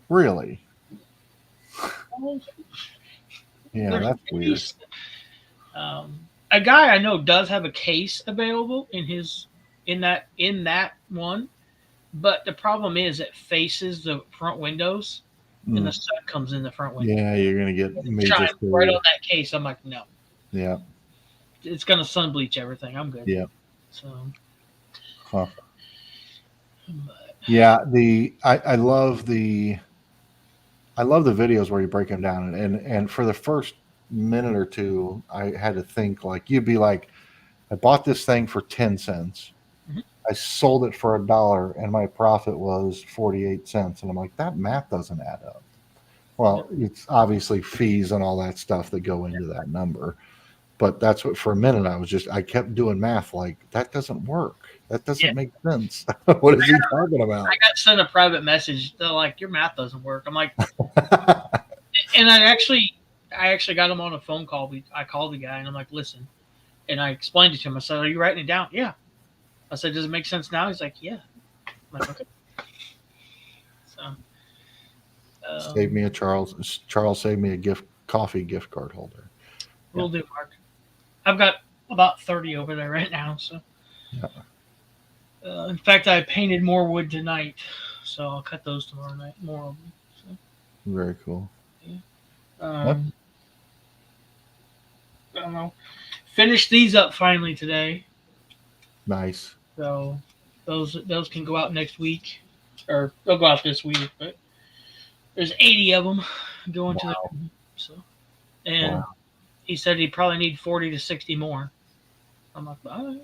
really? oh, Yeah, that's weird. A guy I know does have a case available in that one, but the problem is it faces the front windows and the sun comes in the front window. Yeah, you're gonna get major right on that case. I'm like, no. Yeah. It's gonna sun bleach everything. I'm good. Yeah. So. Huh. But, yeah. I love the videos where you break them down, and for the first minute or two, I had to think like you'd be like, I bought this thing for 10 cents. Mhm. I sold it for $1 and my profit was 48 cents. And I'm like, that math doesn't add up. Well, it's obviously fees and all that stuff that go into that number. But that's what, for a minute, I kept doing math like, that doesn't work. That doesn't make sense. What is he talking about? I got sent a private message. They're like, your math doesn't work. I'm like, and I actually got him on a phone call. I called the guy and I'm like, listen, and I explained it to him. I said, are you writing it down? Yeah. I said, does it make sense now? He's like, yeah. I'm like, okay. So, saved me a Charles saved me a coffee gift card holder. Will do, Mark. I've got about 30 over there right now. So, in fact, I painted more wood tonight, so I'll cut those tomorrow night. More of them. So. Very cool. Yeah. I don't know. Finished these up finally today. Nice. So those can go out next week, or they'll go out this week. But there's 80 of them going to the. So, and he said he'd probably need 40 to 60 more. I'm like, all right.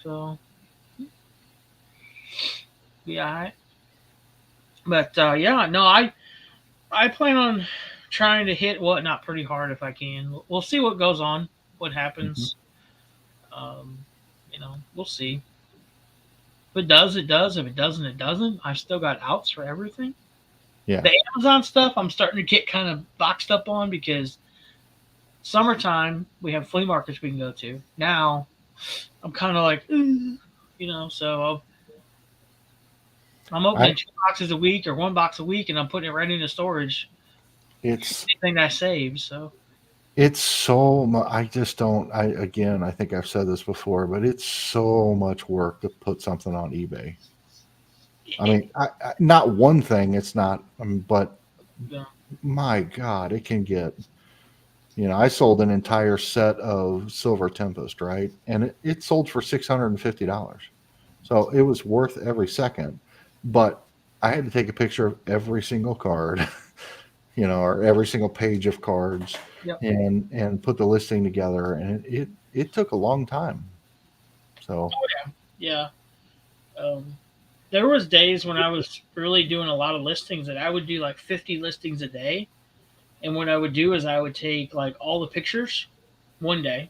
So, yeah. But yeah, no, I plan on trying to hit whatnot pretty hard if I can. We'll see what goes on, what happens. We'll see. If it does, it does. If it doesn't, it doesn't. I've still got outs for everything. Yeah. The Amazon stuff I'm starting to get kind of boxed up on because summertime we have flea markets we can go to. Now I'm kind of like, so I'm opening 2 boxes a week or 1 box a week, and I'm putting it right into storage. It's anything I saved, so. It's so much. I just don't. I think I've said this before, but it's so much work to put something on eBay. I mean, not one thing. It's not, but my God, it can get. I sold an entire set of Silver Tempest, right, and it sold for $650. So it was worth every second, but I had to take a picture of every single card. Or every single page of cards, and put the listing together, and it took a long time. So there was days when I was really doing a lot of listings that I would do like 50 listings a day, and what I would do is I would take like all the pictures one day,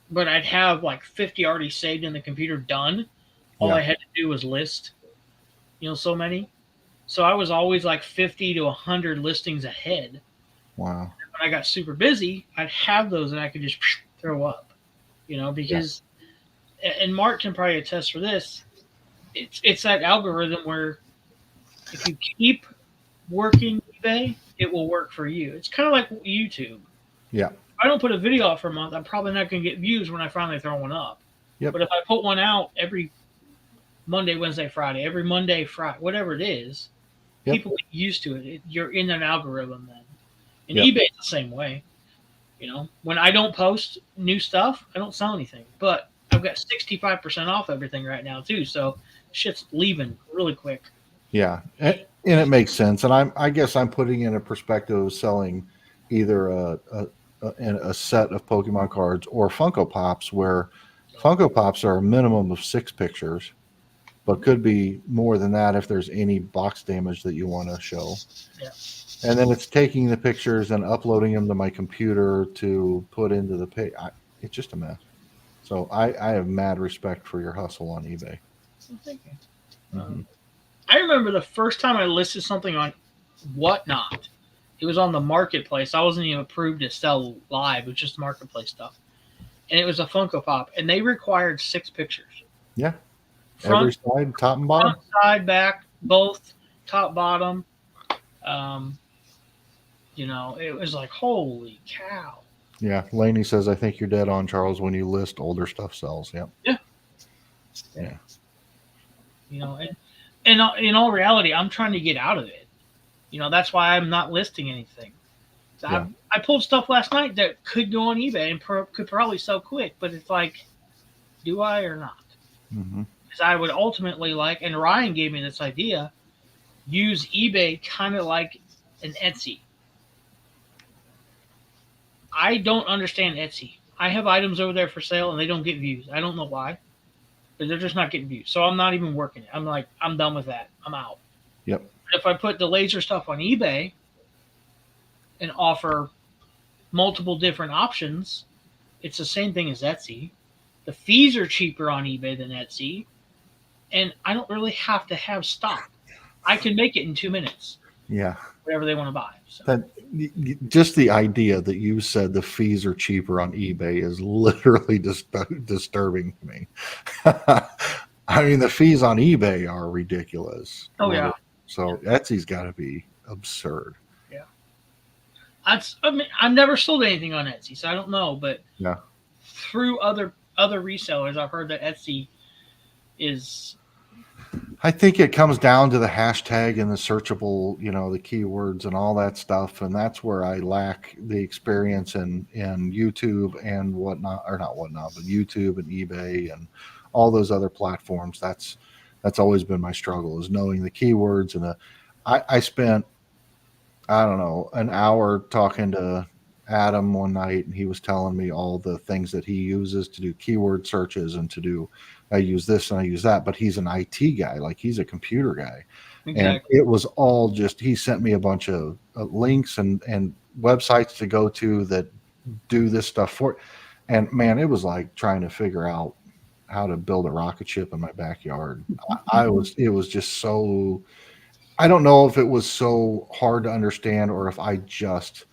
but I'd have like 50 already saved in the computer done. All I had to do was list, so many. So I was always like 50 to 100 listings ahead. Wow. When I got super busy, I'd have those and I could just throw up, because, and Mark can probably attest for this. It's that algorithm where if you keep working eBay, it will work for you. It's kind of like YouTube. Yeah. If I don't put a video out for a month, I'm probably not going to get views when I finally throw one up. Yep. But if I put one out every Monday, Wednesday, Friday, every Monday, Friday, whatever it is, people get used to it. You're in an algorithm then. And eBay's the same way. When I don't post new stuff, I don't sell anything. But I I've got 65% off everything right now too. So shit's leaving really quick. Yeah, and it makes sense. And I guess I'm putting in a perspective of selling either a set of Pokemon cards or Funko Pops, where Funko Pops are a minimum of 6 pictures, but could be more than that if there's any box damage that you want to show. Yeah. And then it's taking the pictures and uploading them to my computer to put into the page. It's just a mess. So I have mad respect for your hustle on eBay. Well, thank you. Mhm. I remember the first time I listed something on Whatnot. It was on the marketplace. I wasn't even approved to sell live. It was just marketplace stuff. And it was a Funko Pop. And they required 6 pictures. Yeah. Front, Every side, top and bottom. front, side, back, both, top, bottom. It was like, holy cow. Yeah. Laney says, I think you're dead on, Charles. When you list, older stuff sells. Yep. Yeah. Yeah. And in all reality, I'm trying to get out of it. That's why I'm not listing anything. Yeah. I pulled stuff last night that could go on eBay and could probably sell quick, but it's like, do I or not? Mm-hmm. Because I would ultimately like, and Ryan gave me this idea, use eBay kind of like an Etsy. I don't understand Etsy. I have items over there for sale and they don't get views. I don't know why, but they're just not getting views. So I'm not even working it. I'm like, I'm done with that. I'm out. Yep. But if I put the laser stuff on eBay and offer multiple different options, it's the same thing as Etsy. The fees are cheaper on eBay than Etsy, and I don't really have to have stock. I can make it in 2 minutes. Yeah. Whatever they want to buy. So. Just the idea that you said the fees are cheaper on eBay is literally disturbing to me. I mean, the fees on eBay are ridiculous. Oh, yeah. So Etsy's got to be absurd. Yeah. I've never sold anything on Etsy, so I don't know. But yeah, through other resellers, I've heard that Etsy is. I think it comes down to the hashtag and the searchable, the keywords and all that stuff. And that's where I lack the experience in YouTube and whatnot, or not whatnot, but YouTube and eBay and all those other platforms. That's always been my struggle, is knowing the keywords. And I spent, I don't know, an hour talking to Adam one night, and he was telling me all the things that he uses to do keyword searches and to do, I use this and I use that, but he's an IT guy, like he's a computer guy. Exactly. And it was all just, he sent me a bunch of links and websites to go to that do this stuff for it. And man, it was like trying to figure out how to build a rocket ship in my backyard. It was just so, I don't know if it was so hard to understand or if I just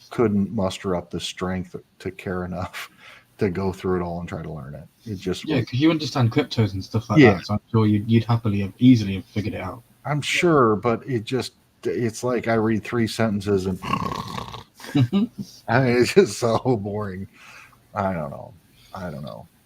couldn't muster up the strength to care enough to go through it all and try to learn it. It just because you understand cryptos and stuff like that, so I'm sure you'd happily easily have figured it out. I'm sure, but it's like I read 3 sentences and I mean, it's just so boring. I don't know.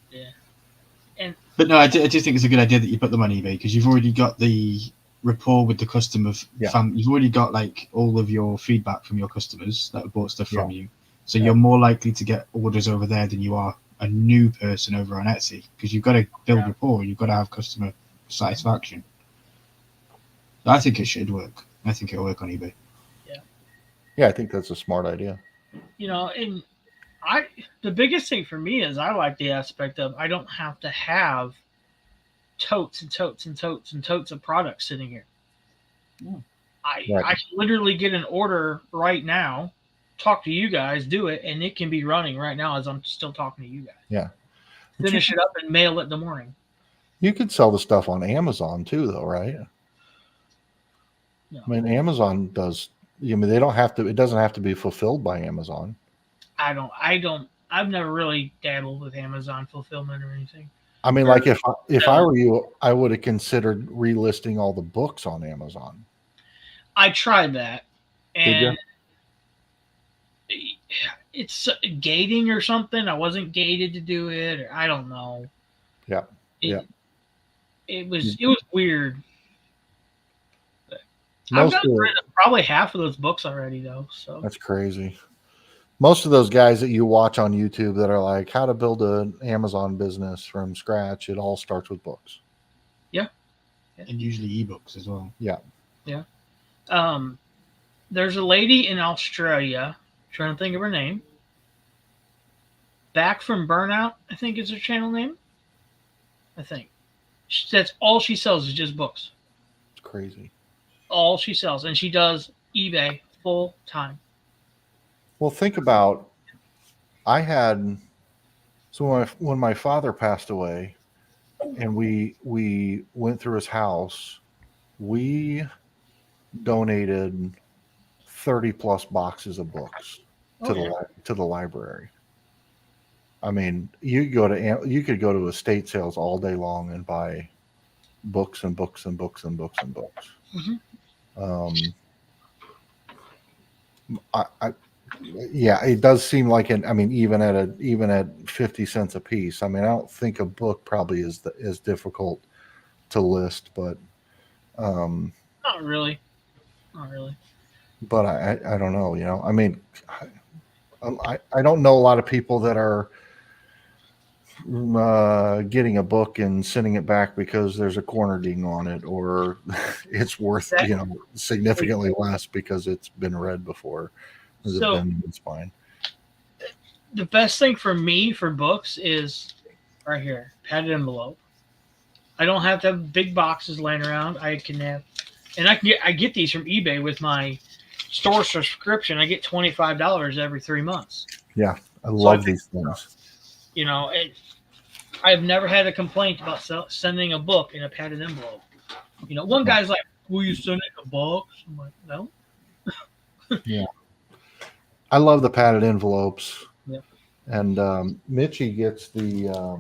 Yeah. But no, I just think it's a good idea that you put them on eBay, because you've already got the rapport with the customer. You've already got like all of your feedback from your customers that have bought stuff from you. So you're more likely to get orders over there than you are a new person over on Etsy, because you've got to build rapport. You've got to have customer satisfaction. So I think it should work. I think it'll work on eBay. Yeah, I think that's a smart idea. And the biggest thing for me is I like the aspect of I don't have to have totes and totes and totes and totes of products sitting here. Yeah. I can literally get an order right now, talk to you guys, do it, and it can be running right now as I'm still talking to you guys. Yeah. Finish it up and mail it in the morning. You could sell the stuff on Amazon too, though, right? No. I mean, Amazon does. They don't have to. It doesn't have to be fulfilled by Amazon. I've never really dabbled with Amazon fulfillment or anything. I mean, like if I were you, I would have considered relisting all the books on Amazon. I tried that, and did you? It's gating or something. I wasn't gated to do it, or I don't know. Yeah. It was weird. I've gotten rid of probably half of those books already, though. So that's crazy. Most of those guys that you watch on YouTube that are like how to build an Amazon business from scratch, it all starts with books. And usually ebooks as well. Yeah. There's a lady in Australia, trying to think of her name. Back from Burnout, I think is her channel name. I think. That's all she sells is just books. It's crazy. All she sells. And she does eBay full time. Well, think about, I had, so when my father passed away and we went through his house, we donated 30 plus boxes of books to the library. I mean, you could go to estate sales all day long and buy books and books and books and books and books. Mm-hmm. Yeah, it does seem like even at 50 cents a piece. I mean, I don't think a book probably is difficult to list, but Not really. But I don't know. I mean, I don't know a lot of people that are getting a book and sending it back because there's a corner ding on it, or it's worth significantly less because it's been read before. So It's fine. The best thing for me for books is right here, padded envelope. I don't have to have big boxes laying around. I can get these from eBay with my store subscription. I get $25 every 3 months. Yeah, I love these things. I've never had a complaint about sending a book in a padded envelope. One guy's like, "Will you send it in a box?" I'm like, "No." Yeah, I love the padded envelopes. Yeah. And Mitchie gets the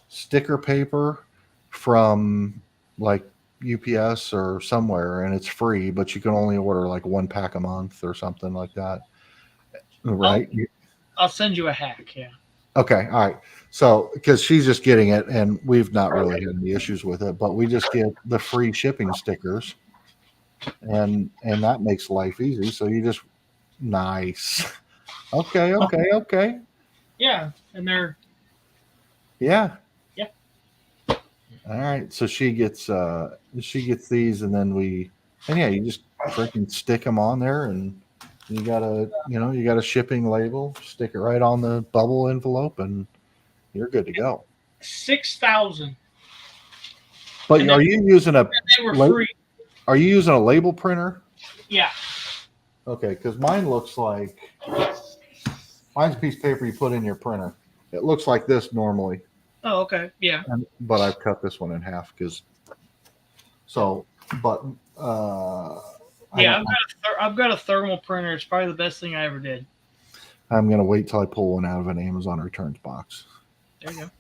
sticker paper from like UPS or somewhere, and it's free, but you can only order like 1 pack a month or something like that. Right? I'll send you a hack. Yeah. Okay. All right. So, because she's just getting it, and we've not really had any issues with it, but we just get the free shipping stickers, and that makes life easy. So you just nice. Okay. Yeah, and they're Yeah. Yeah. All right. So she gets these, and then you just freaking stick them on there, and you got a shipping label, stick it right on the bubble envelope, and you're good to go. 6,000. But are you using they were free. Are you using a label printer? Yeah. Okay, because mine's a piece of paper you put in your printer. It looks like this normally. Oh, okay. Yeah. But I've cut this one in half Yeah, I've got a thermal printer. It's probably the best thing I ever did. I'm gonna wait till I pull one out of an Amazon returns box. There you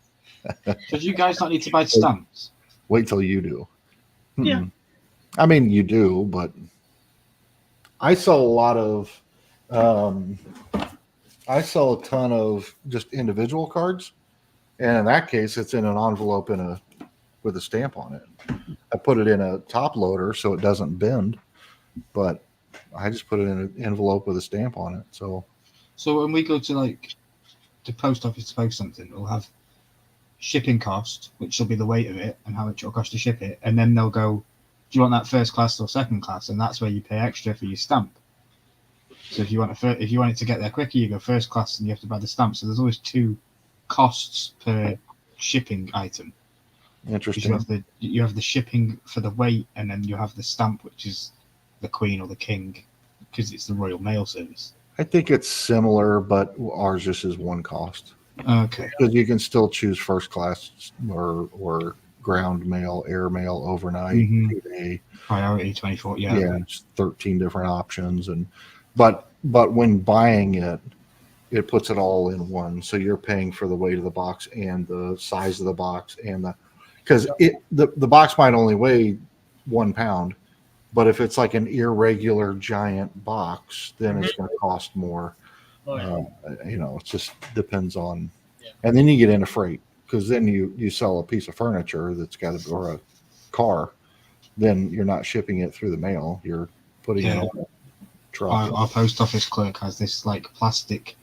go. So do you guys not need to buy stamps? Wait till you do. Yeah. I mean, you do, but I sell I sell a ton of just individual cards, and in that case, it's in an envelope with a stamp on it. I put it in a top loader so it doesn't bend, but I just put it in an envelope with a stamp on it. So when we go to the post office to post something, we'll have shipping cost, which will be the weight of it and how much it'll cost to ship it, and then they'll go, "Do you want that first class or second class?" And that's where you pay extra for your stamp. So if you want it to get there quicker, you go first class and you have to buy the stamp. So there's always 2 costs per shipping item. Interesting. You have the shipping for the weight, and then you have the stamp, which is the Queen or the King, because it's the Royal Mail Service. I think it's similar, but ours just is one cost. Okay. Because you can still choose first class or ground mail, air mail, overnight, 2-day. Priority 24. Yeah, it's 13 different options, but when buying it, it puts it all in one. So you're paying for the weight of the box and the size of the box because the box might only weigh 1 pound, but if it's like an irregular giant box, then it's going to cost more. It just depends on, and then you get into freight, because then you sell a piece of furniture or a car, then you're not shipping it through the mail. You're putting it on truck. Our post office clerk has this like plastic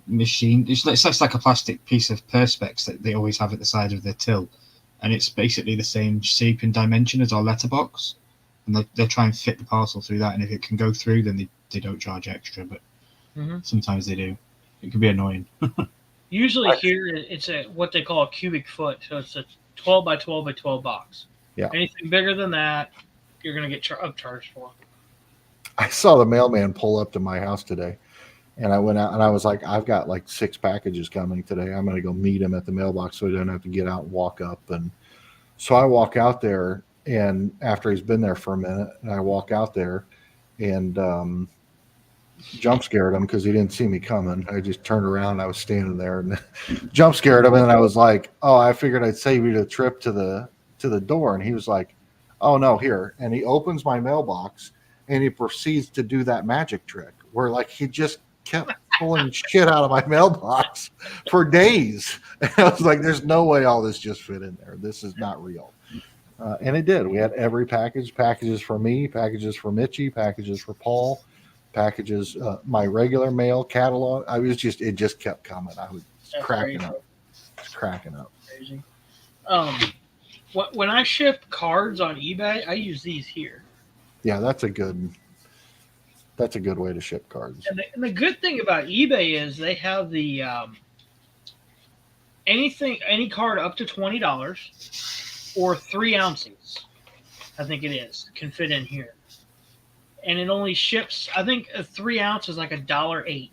machine. It's like a plastic piece of perspex that they always have at the side of their till, and it's basically the same shape and dimension as our letterbox. And they try and fit the parcel through that, and if it can go through, then they don't charge extra. But sometimes they do. It can be annoying. Usually here it's what they call a cubic foot, so it's a 12 by 12 by 12 box. Yeah. Anything bigger than that, you're going to get upcharged for. I saw the mailman pull up to my house today, and I went out and I was like, I've got like 6 packages coming today. I'm going to go meet him at the mailbox so he doesn't have to get out and walk up. And so I walk out there, and after he's been there for a minute, and I walk out there and jump scared him because he didn't see me coming. I just turned around and I was standing there and jump scared him. And then I was like, oh, I figured I'd save you the trip to the door. And he was like, oh no, here. And he opens my mailbox and he proceeds to do that magic trick where like he just kept pulling shit out of my mailbox for days. And I was like, there's no way all this just fit in there. This is not real. And it did. We had every packages for me, packages for Mitchie, packages for Paul, packages, my regular mail catalog. It just kept coming. I was cracking up. Crazy. When I ship cards on eBay, I use these here. Yeah, that's a good way to ship cards. And the good thing about eBay is they have the any card up to $20 or 3 ounces, I think it is, can fit in here. And it only ships, I think a 3 ounce is like $1.08.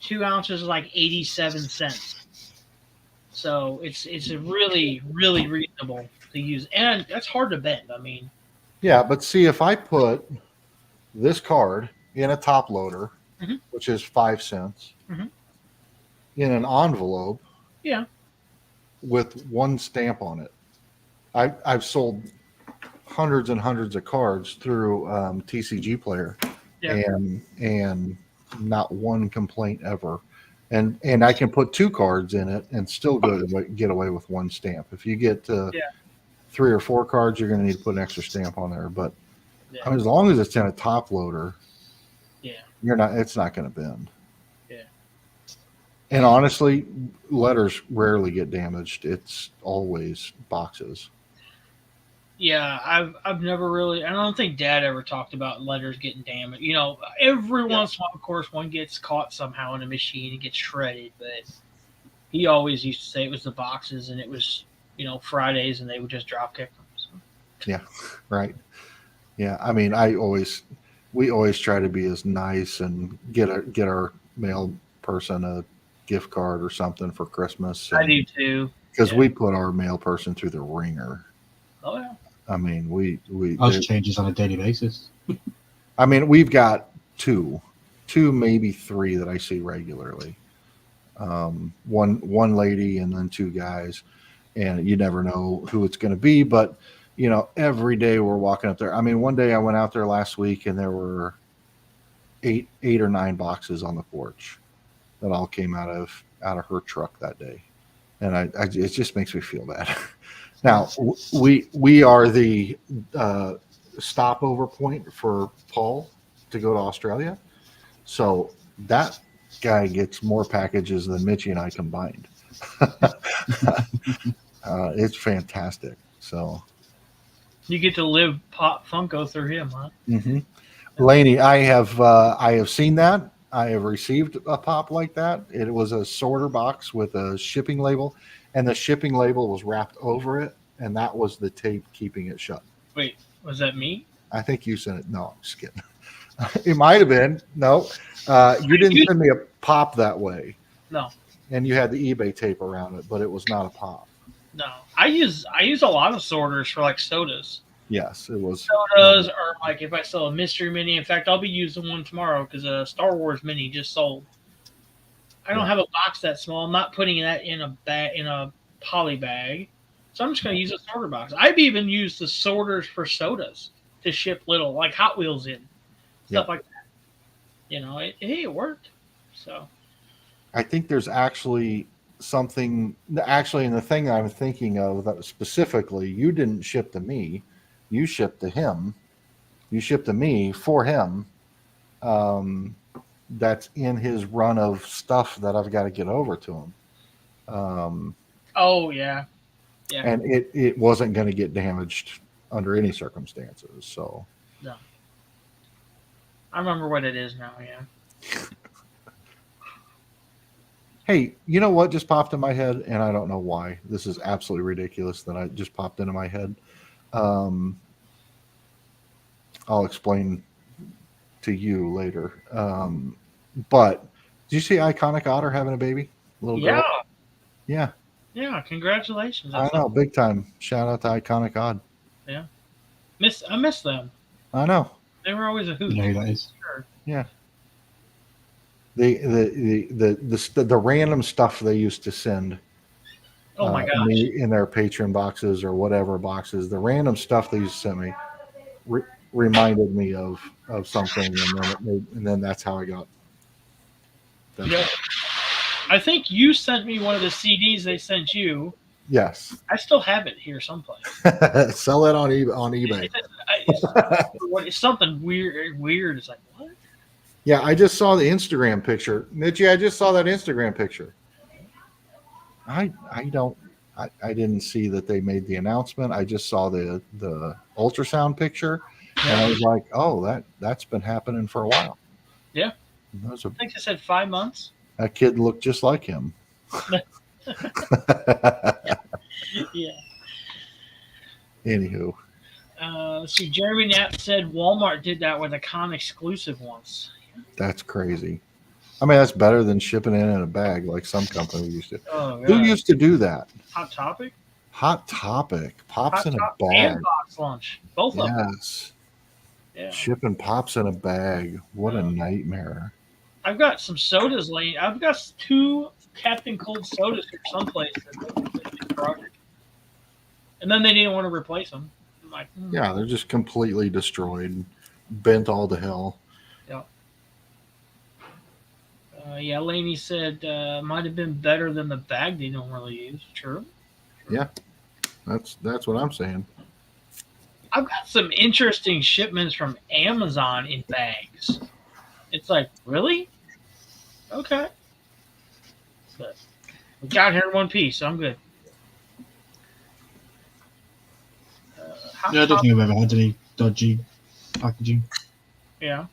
2 ounces is like 87 cents. So it's really, really reasonable to use. And that's hard to bend. I mean, yeah, but see, if I put this card in a top loader, which is 5 cents, in an envelope, yeah, with 1 stamp on it, I've sold hundreds and hundreds of cards through TCG Player, and not one complaint ever. And I can put 2 cards in it and still get away with 1 stamp. If you get 3 or 4 cards, you're going to need to put an extra stamp on there. But I mean, as long as it's in a top loader, it's not going to bend. Yeah. And honestly, letters rarely get damaged. It's always boxes. Yeah, I've never really. I don't think Dad ever talked about letters getting damaged. You know, every once in a while, of course, one gets caught somehow in a machine and gets shredded. But he always used to say it was the boxes, and it was Fridays, and they would just drop kick them. So. Yeah, right. Yeah, I mean, we always try to be as nice and get our mail person a gift card or something for Christmas. I do too, because we put our mail person through the ringer. Oh yeah. I mean, we ours changes on a daily basis. I mean, we've got two, maybe 3 that I see regularly. One lady and then 2 guys, and you never know who it's going to be. But every day we're walking up there. I mean, one day I went out there last week and there were 8 or 9 boxes on the porch that all came out of her truck that day, and it just makes me feel bad. Now, we are the stopover point for Paul to go to Australia. So that guy gets more packages than Mitchie and I combined. It's fantastic. So you get to live Pop Funko through him, huh? Laney, I have seen that. I have received a pop like that. It was a sorter box with a shipping label, and the shipping label was wrapped over it, and that was the tape keeping it shut. Wait, was that me? I think you sent it. No, I'm just kidding. It might have been. No, you didn't send me a pop that way. No. And you had the eBay tape around it, but it was not a pop. No, I use a lot of sorters for like sodas. Yes, it was sodas, or like if I sell a mystery mini. In fact, I'll be using one tomorrow because a Star Wars mini just sold. I don't have a box that small. I'm not putting that in a poly bag, so I'm just going to use a sorter box. I've even used the sorters for sodas to ship little like Hot Wheels in stuff like that. It worked. So I think there's actually something. Actually, and the thing I'm thinking of that specifically, you didn't ship to me. You shipped to him. You shipped to me for him, that's in his run of stuff that I've got to get over to him. Oh yeah. Yeah. And it wasn't going to get damaged under any circumstances. So No. I remember what it is now. Yeah. hey, you know what just popped in my head, and I don't know why. This is absolutely ridiculous that I just popped into my head. I'll explain to you later. But did you see Iconic Otter having a baby? Little Yeah. girl? Yeah. Yeah. Congratulations. I know, big time. Shout out to Iconic Odd. Yeah. I miss them. I know. They were always a hoot. You know who that is? Sure. Yeah. The random stuff they used to send Oh my gosh. in their Patreon boxes or whatever boxes, the random stuff they used to send me reminded me of something, and then that's how I got. Yeah. I think you sent me one of the CDs they sent you. Yes. I still have it here someplace. Sell it on eBay. It's something weird. It's like, what? Yeah, I just saw the Instagram picture. Mitchie, I just saw that Instagram picture. I didn't see that they made the announcement. I just saw the ultrasound picture, and I was like, oh, that's been happening for a while. Yeah. I think they said 5 months. That kid looked just like him. Yeah. Anywho. Let's see. Jeremy Knapp said Walmart did that with a con exclusive once. That's crazy. I mean, that's better than shipping it in a bag like some company used to. Oh, Who God. used to do that? Hot Topic? Hot Topic. Pops Hot in a Topic bag. and Box Lunch. Both of them. Yes. Yeah. Shipping pops in a bag. What a nightmare. I've got some sodas laying. I've got 2 Captain Cold sodas here someplace. And then they didn't want to replace them. I'm like, Yeah, they're just completely destroyed, bent all to hell. Yeah. Yeah, Laney said might have been better than the bag they don't really use. True. Yeah, that's what I'm saying. I've got some interesting shipments from Amazon in bags. It's like, really? Okay. But we got here in one piece, so I'm good. I don't think I've ever had any dodgy packaging. Yeah.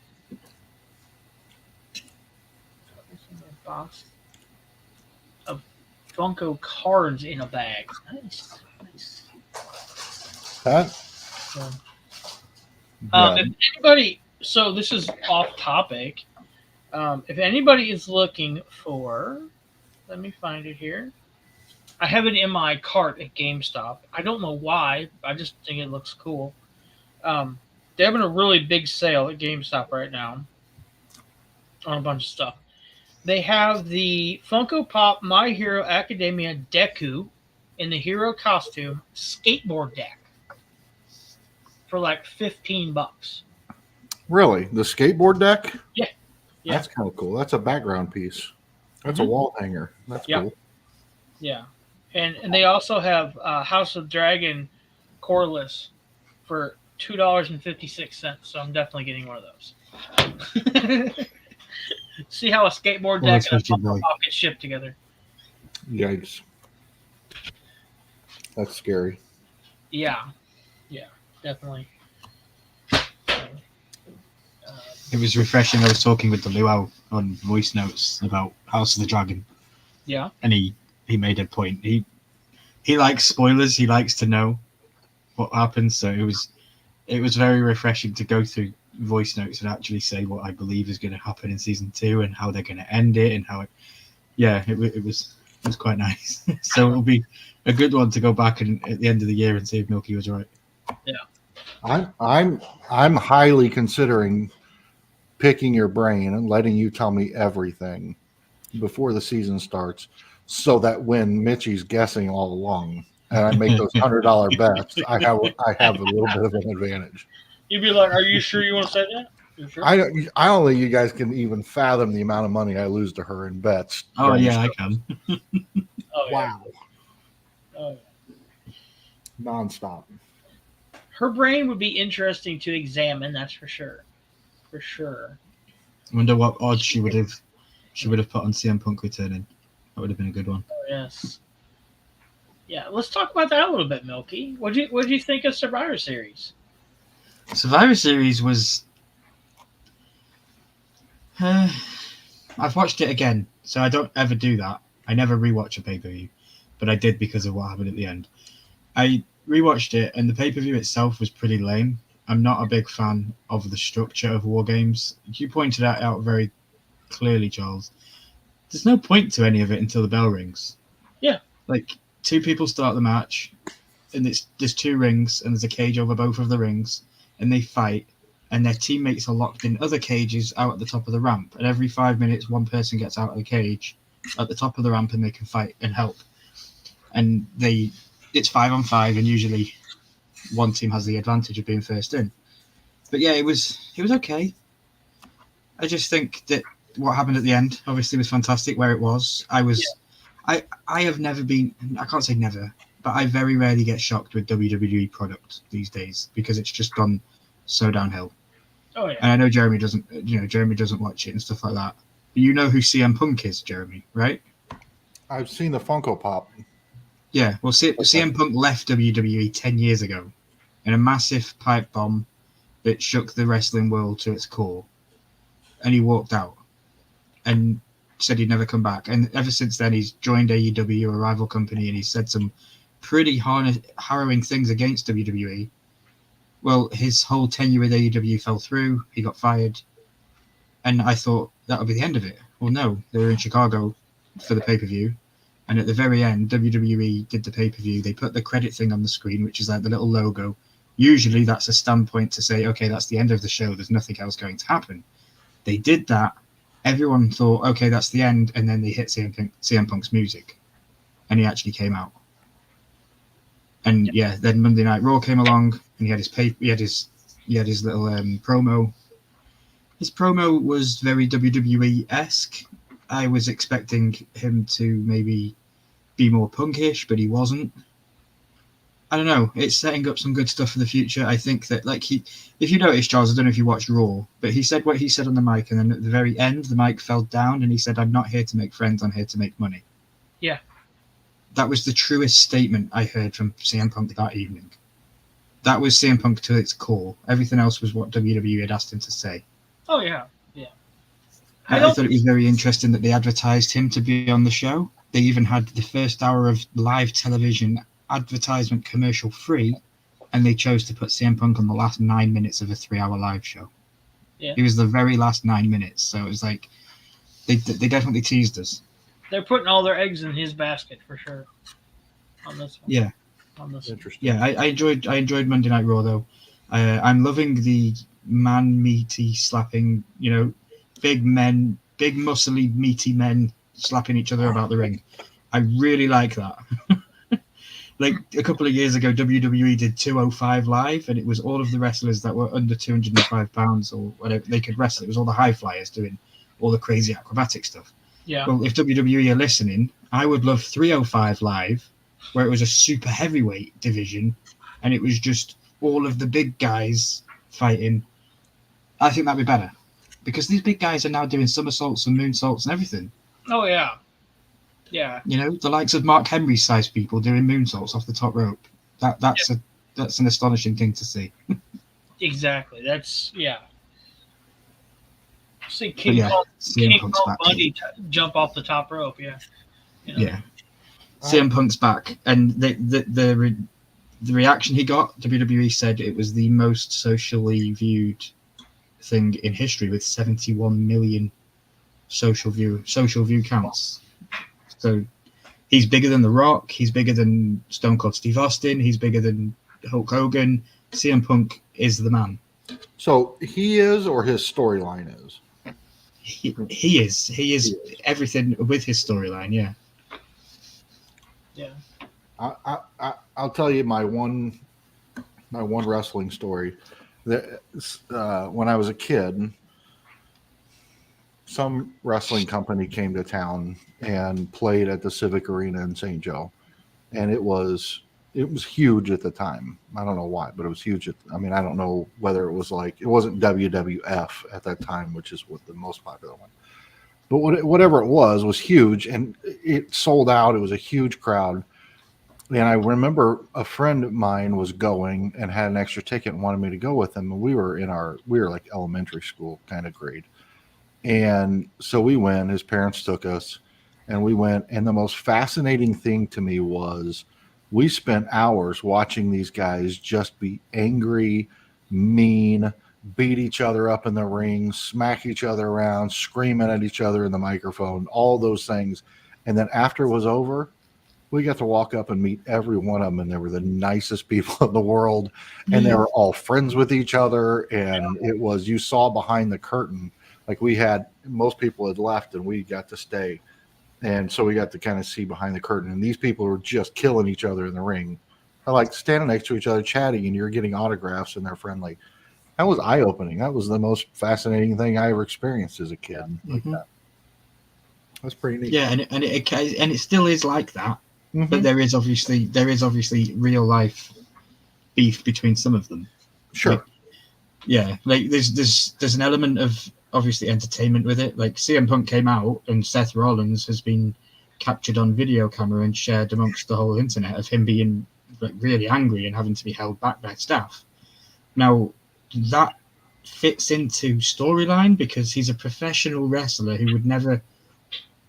Box of Funko cards in a bag. Nice. That. So, Yeah. if anybody, so this is off topic. If anybody is looking for, let me find it here. I have it in my cart at GameStop. I don't know why. I just think it looks cool. They're having a really big sale at GameStop right now on a bunch of stuff. They have the Funko Pop My Hero Academia Deku in the hero costume skateboard deck for like $15. Really, the skateboard deck? Yeah. That's kind of cool. That's a background piece. That's a wall hanger. That's cool. Yeah. And they also have House of Dragon Coreless for $2.56. So I'm definitely getting one of those. See how a skateboard deck and a Funko Pop get shipped together. Yikes. That's scary. Yeah. Yeah, definitely. It was refreshing. I was talking with the Luau on voice notes about House of the Dragon. Yeah. And he made a point. He likes spoilers. He likes to know what happens. So it was very refreshing to go through voice notes and actually say what I believe is going to happen in season 2 and how they're going to end it and how it was quite nice. So it'll be a good one to go back and at the end of the year and see if Milky was right. Yeah. I'm highly considering picking your brain and letting you tell me everything before the season starts, so that when Mitchie's guessing all along and I make those $100 bets, I have a little bit of an advantage. You'd be like, "Are you sure you want to say that?" You sure? I don't think you guys can even fathom the amount of money I lose to her in bets. Oh yeah, I can. Oh, wow. Yeah. Oh, yeah. Nonstop. Her brain would be interesting to examine. That's for sure. For sure. I wonder what odds she would have put on CM Punk returning. That would have been a good one. Yes. Yeah, let's talk about that a little bit, Milky. What'd you think of Survivor Series? Survivor Series was. I've watched it again, so I don't ever do that. I never rewatch a pay-per-view, but I did because of what happened at the end. I rewatched it, and the pay-per-view itself was pretty lame. I'm not a big fan of the structure of War Games. You pointed that out very clearly, Charles. There's no point to any of it until the bell rings. Yeah. Like, two people start the match, and there's two rings, and there's a cage over both of the rings, and they fight, and their teammates are locked in other cages out at the top of the ramp. And every 5 minutes, one person gets out of the cage at the top of the ramp, and they can fight and help. And it's 5-on-5, and usually one team has the advantage of being first in. But yeah, it was okay. I just think that what happened at the end obviously was fantastic where it was. I have never been, I can't say never, but I very rarely get shocked with WWE product these days because it's just gone so downhill. Oh yeah. And I know Jeremy doesn't watch it and stuff like that. But you know who CM Punk is, Jeremy, right? I've seen the Funko Pop. Yeah, well, CM Punk left WWE 10 years ago in a massive pipe bomb that shook the wrestling world to its core. And he walked out and said he'd never come back. And ever since then, he's joined AEW, a rival company, and he's said some pretty harrowing things against WWE. Well, his whole tenure with AEW fell through. He got fired. And I thought that would be the end of it. Well, no, they were in Chicago for the pay-per-view. And at the very end, WWE did the pay-per-view. They put the credit thing on the screen, which is like the little logo. Usually that's a standpoint to say, okay, that's the end of the show. There's nothing else going to happen. They did that. Everyone thought, okay, that's the end. And then they hit CM Punk's music. And he actually came out. And yeah, then Monday Night Raw came along and he had his little promo. His promo was very WWE-esque. I was expecting him to maybe be more punkish, but he wasn't. I don't know. It's setting up some good stuff for the future. I think that, if you notice, Charles, I don't know if you watched Raw, but he said what he said on the mic, and then at the very end, the mic fell down, and he said, "I'm not here to make friends. I'm here to make money." Yeah. That was the truest statement I heard from CM Punk that evening. That was CM Punk to its core. Everything else was what WWE had asked him to say. Oh yeah. Yeah. I thought it was very interesting that they advertised him to be on the show. They even had the first hour of live television advertisement commercial free, and they chose to put CM Punk on the last 9 minutes of a 3-hour live show. Yeah. It was the very last 9 minutes, so it was like they definitely teased us. They're putting all their eggs in his basket for sure. On this one. Yeah. On this. Interesting. Yeah, I enjoyed Monday Night Raw though. I'm loving the man meaty slapping, big men, big muscly meaty men slapping each other about the ring. I really like that. Like a couple of years ago, WWE did 205 Live, and it was all of the wrestlers that were under 205 pounds or whatever they could wrestle. It was all the high flyers doing all the crazy acrobatic stuff. Yeah. Well, if WWE are listening, I would love 305 Live, where it was a super heavyweight division, and it was just all of the big guys fighting. I think that'd be better, because these big guys are now doing somersaults and moonsaults and everything. Oh yeah. Yeah. The likes of Mark Henry's size people doing moonsaults off the top rope. That's an astonishing thing to see. Exactly. That's yeah. See King Kong Bundy jump off the top rope. Yeah. Yeah. CM Punk's back, and the reaction he got, WWE said it was the most socially viewed thing in history, with 71 million social view counts. So he's bigger than The Rock. He's bigger than Stone Cold Steve Austin. He's bigger than Hulk Hogan. CM Punk is the man. So he is, or his storyline is? He is everything with his storyline. Yeah. Yeah. I'll tell you my one wrestling story. When I was a kid, some wrestling company came to town and played at the Civic Arena in St. Joe, and it was it was huge at the time. I don't know why, but it was huge. I mean, I don't know whether it was like, it wasn't WWF at that time, which is what the most popular one. But whatever it was huge, and it sold out. It was a huge crowd. And I remember a friend of mine was going and had an extra ticket and wanted me to go with him. And we were like elementary school kind of grade. And so we went, his parents took us and we went. And the most fascinating thing to me was we spent hours watching these guys just be angry, mean, beat each other up in the ring, smack each other around, screaming at each other in the microphone, all those things. And then after it was over, we got to walk up and meet every one of them, and they were the nicest people in the world, and they were all friends with each other. And it was, you saw behind the curtain, like most people had left and we got to stay. And so we got to kind of see behind the curtain, and these people were just killing each other in the ring. They're like standing next to each other, chatting, and you're getting autographs and they're friendly. That was eye-opening. That was the most fascinating thing I ever experienced as a kid. Like that. That's pretty neat. Yeah, and it still is like that. But there is obviously real life beef between some of them. Sure. Like there's an element of obviously entertainment with it. Like CM Punk came out and Seth Rollins has been captured on video camera and shared amongst the whole internet of him being like really angry and having to be held back by staff. Now that fits into storyline because he's a professional wrestler who would never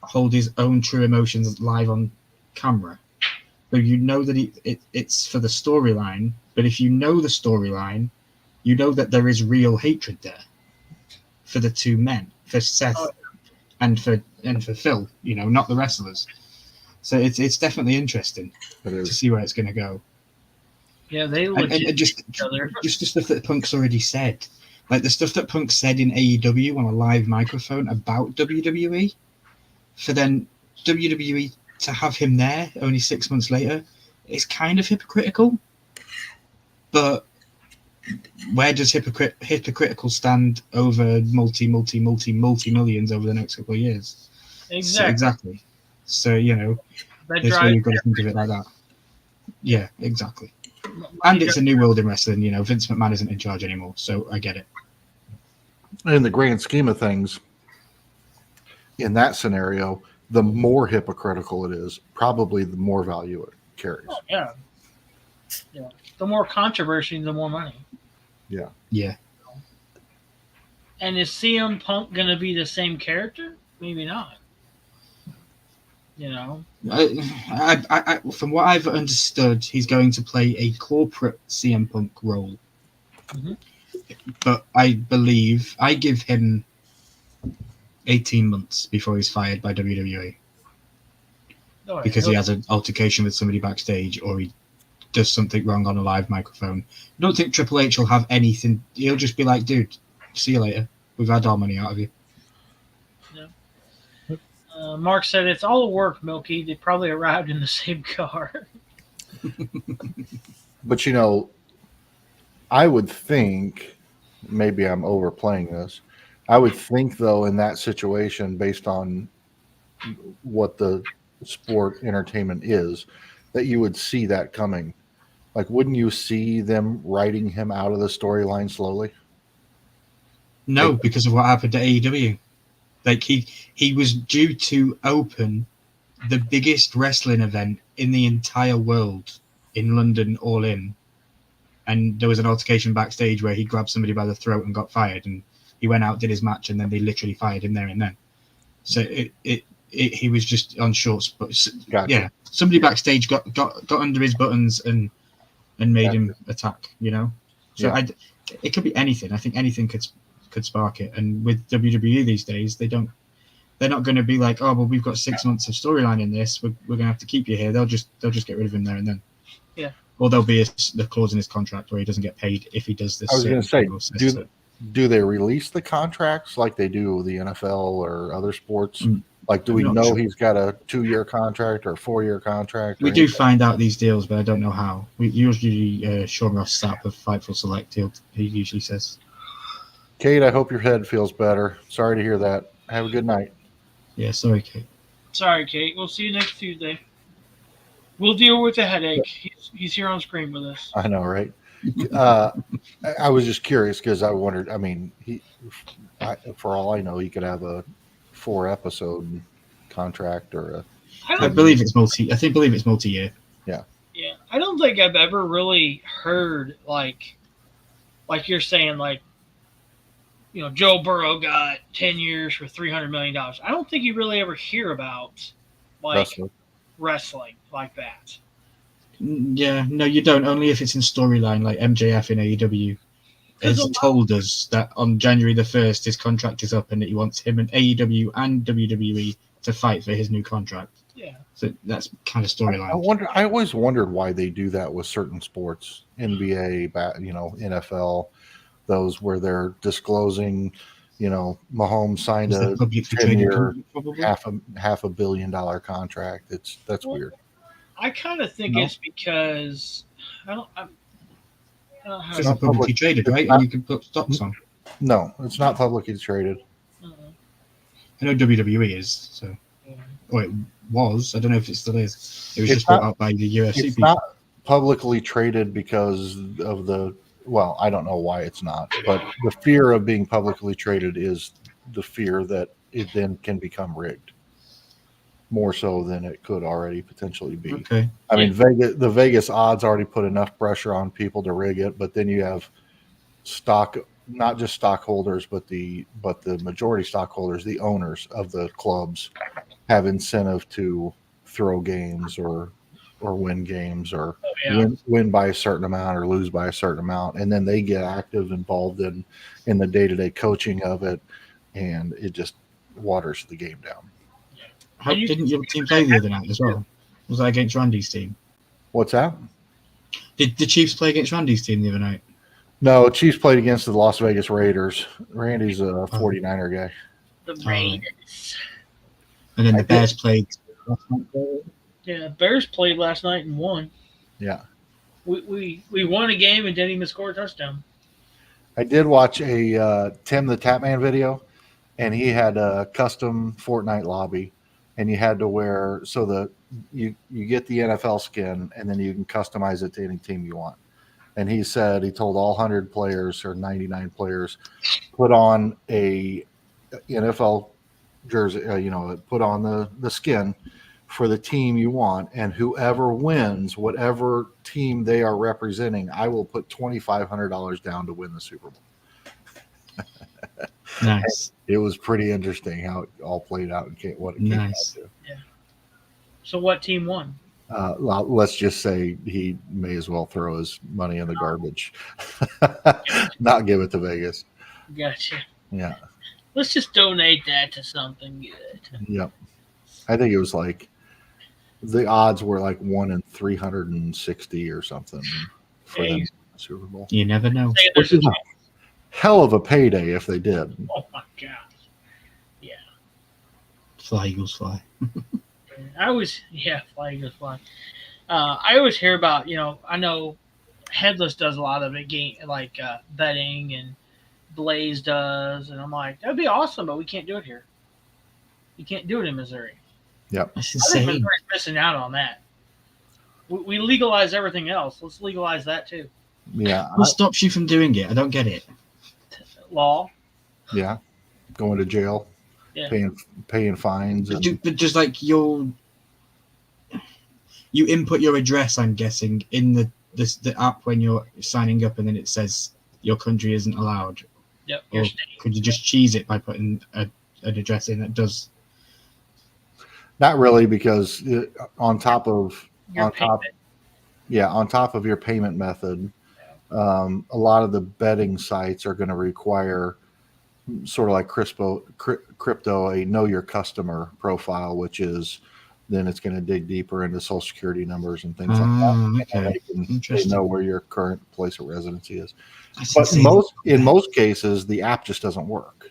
hold his own true emotions live on camera. So you know that it's for the storyline, but if you know the storyline, you know that there is real hatred there for the two men, for Seth and for Phil, not the wrestlers. So it's definitely interesting to see where it's going to go. Yeah, they legit just each other. Just the stuff that Punk's already said, like the stuff that Punk said in AEW on a live microphone about WWE, for then WWE to have him there only 6 months later is kind of hypocritical. But where does hypocritical stand over multi millions over the next couple of years? Exactly. So that's where you've got to think of it like that. Yeah, exactly. And it's a new world in wrestling. Vince McMahon isn't in charge anymore, so I get it. In the grand scheme of things, in that scenario, the more hypocritical it is, probably the more value it carries. Oh, yeah. The more controversy, the more money. Yeah. And is CM Punk going to be the same character? Maybe not. I from what I've understood, he's going to play a corporate CM Punk role. Mm-hmm. But I believe I give him 18 months before he's fired by WWE. Because he has an altercation with somebody backstage or he does something wrong on a live microphone. I don't think Triple H will have anything. He'll just be like, dude, see you later. We've had our money out of you. Yeah. Mark said, it's all work, Milky. They probably arrived in the same car. But, I would think, maybe I'm overplaying this, I would think, though, in that situation, based on what the sport entertainment is, that you would see that coming. Like, wouldn't you see them writing him out of the storyline slowly? No, because of what happened to AEW. Like, he was due to open the biggest wrestling event in the entire world in London, All In. And there was an altercation backstage where he grabbed somebody by the throat and got fired. And he went out, did his match, and then they literally fired him there and then. So he was just on shorts. But Gotcha. Yeah, somebody backstage got under his buttons and made him attack. So it could be anything. I think anything could spark it. And with WWE these days, they're not going to be like, oh well, we've got 6 months of storyline in this. We're going to have to keep you here. They'll just get rid of him there and then. Yeah. Or there'll be the clause in his contract where he doesn't get paid if he does this. I was going to say, do they release the contracts like they do with the NFL or other sports? Like, do we know he's got a 2-year contract or a 4-year contract? We do find out these deals, but I don't know how. We usually Sean Ross Sapp of Fightful Select, he usually says. Kate, I hope your head feels better. Sorry to hear that. Have a good night. Yeah, sorry, Kate. Sorry, Kate. We'll see you next Tuesday. We'll deal with the headache. He's here on screen with us. I know, right? I was just curious because I wondered. I mean, for all I know, he could have a 4-episode contract or a. I believe it's multi. I think believe it's multi-year. Yeah, I don't think I've ever really heard like you're saying, like, you know, Joe Burrow got 10 years for $300 million. I don't think you really ever hear about like wrestling like that. Yeah, no, you don't. Only if it's in storyline, like MJF in AEW has told us that on January the 1st his contract is up and that he wants him and AEW and WWE to fight for his new contract. Yeah. So that's kind of storyline. I always wondered why they do that with certain sports, NBA, NFL, those where they're disclosing, Mahomes signed a 10-year, $500 million contract. That's weird. I kind of think it's because I don't know how it's not publicly traded, right? And you can put stocks on. No, it's not publicly traded. Uh-huh. I know WWE is, so. Oh, it was. I don't know if it still is. It was just bought out by the UFC. It's not publicly traded because of the. Well, I don't know why it's not, but the fear of being publicly traded is the fear that it then can become rigged, more so than it could already potentially be. Okay. I mean, the Vegas odds already put enough pressure on people to rig it, but then you have not just stockholders, but the majority stockholders, the owners of the clubs, have incentive to throw games or win games or win by a certain amount or lose by a certain amount, and then they get involved in the day-to-day coaching of it, and it just waters the game down. How didn't your team play the other night as well? Was that against Randy's team? What's that? Did the Chiefs play against Randy's team the other night? No, Chiefs played against the Las Vegas Raiders. Randy's a 49er guy. The Raiders. And then the Bears played. Yeah, Bears played last night and won. Yeah. We won a game and didn't even score a touchdown. I did watch a Tim the Tapman video, and he had a custom Fortnite lobby, and you had to wear you get the NFL skin, and then you can customize it to any team you want. And he told all 100 players or 99 players, put on a NFL jersey, put on the skin for the team you want, and whoever wins, whatever team they are representing, I will put $2,500 down to win the Super Bowl. Nice. It was pretty interesting how it all played out and what it came out to. Yeah. So what team won? Let's just say he may as well throw his money in the garbage, not give it to Vegas. Gotcha. Yeah. Let's just donate that to something good. Yep. I think it was like the odds were like 1 in 360 or something for them to the Super Bowl. You never know. Which is a hell of a payday if they did. Oh my gosh. Yeah. Fly Eagles fly. Fly Eagles fly. I always hear about, I know Headless does a lot of it, betting, and Blaze does, and I'm like, that'd be awesome, but we can't do it here. You can't do it in Missouri. Yep. That's I think insane. Missouri's missing out on that. We legalize everything else. Let's legalize that too. Yeah. What stops you from doing it? I don't get it. Law. Yeah. Going to jail. Yeah. Paying fines. But just like you input your address, I'm guessing, in the app when you're signing up, and then it says your country isn't allowed. Yep. Or could you just cheese it by putting an address in that does? Not really, because on top of your payment method, a lot of the betting sites are going to require sort of like crypto, a know your customer profile, which is then it's going to dig deeper into social security numbers and things like that. Okay. And they know where your current place of residency is. But in most cases, the app just doesn't work.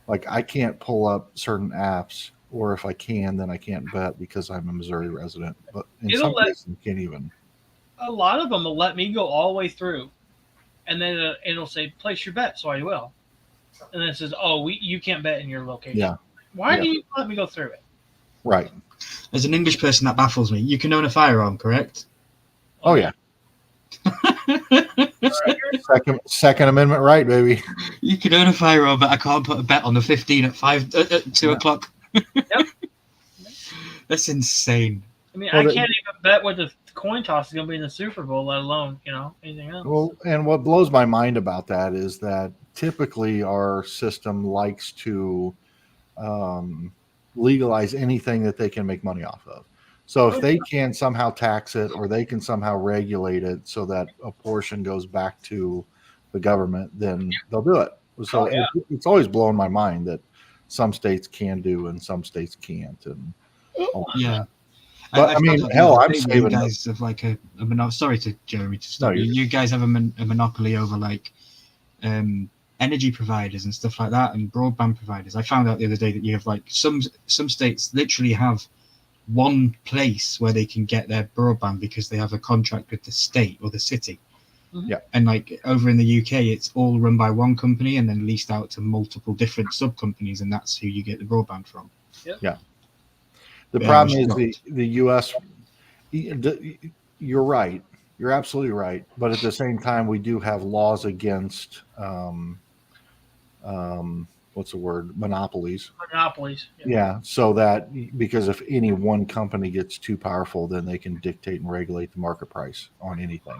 Like I can't pull up certain apps, or if I can, then I can't bet because I'm a Missouri resident. But in some cases, you can't even. A lot of them will let me go all the way through, and then it'll say place your bet, so I will. And then it says, "Oh, you can't bet in your location." Yeah. Why do you let me go through it? Right. As an English person, that baffles me. You can own a firearm, correct? Oh yeah. Second Amendment right, baby. You can own a firearm, but I can't put a bet on the 15 at 2 o'clock. Yep. That's insane. I mean, Well, I can't even bet what the coin toss is going to be in the Super Bowl, let alone, anything else. Well, and what blows my mind about that is that typically our system likes to legalize anything that they can make money off of. So if they can somehow tax it or they can somehow regulate it so that a portion goes back to the government, then they'll do it. So it's always blown my mind that some states can do and some states can't. And yeah. But I mean, hell, I'm saving. You guys have like a monopoly. Sorry to Jeremy to stop. No, you guys have a monopoly over like energy providers and stuff like that, and broadband providers. I found out the other day that you have like some states literally have one place where they can get their broadband because they have a contract with the state or the city. Yeah. And like over in the UK, it's all run by one company and then leased out to multiple different sub companies, and that's who you get the broadband from. Yeah. The problem is the US. You're right. You're absolutely right. But at the same time, we do have laws against what's the word? Monopolies. Yeah. So that because if any one company gets too powerful, then they can dictate and regulate the market price on anything.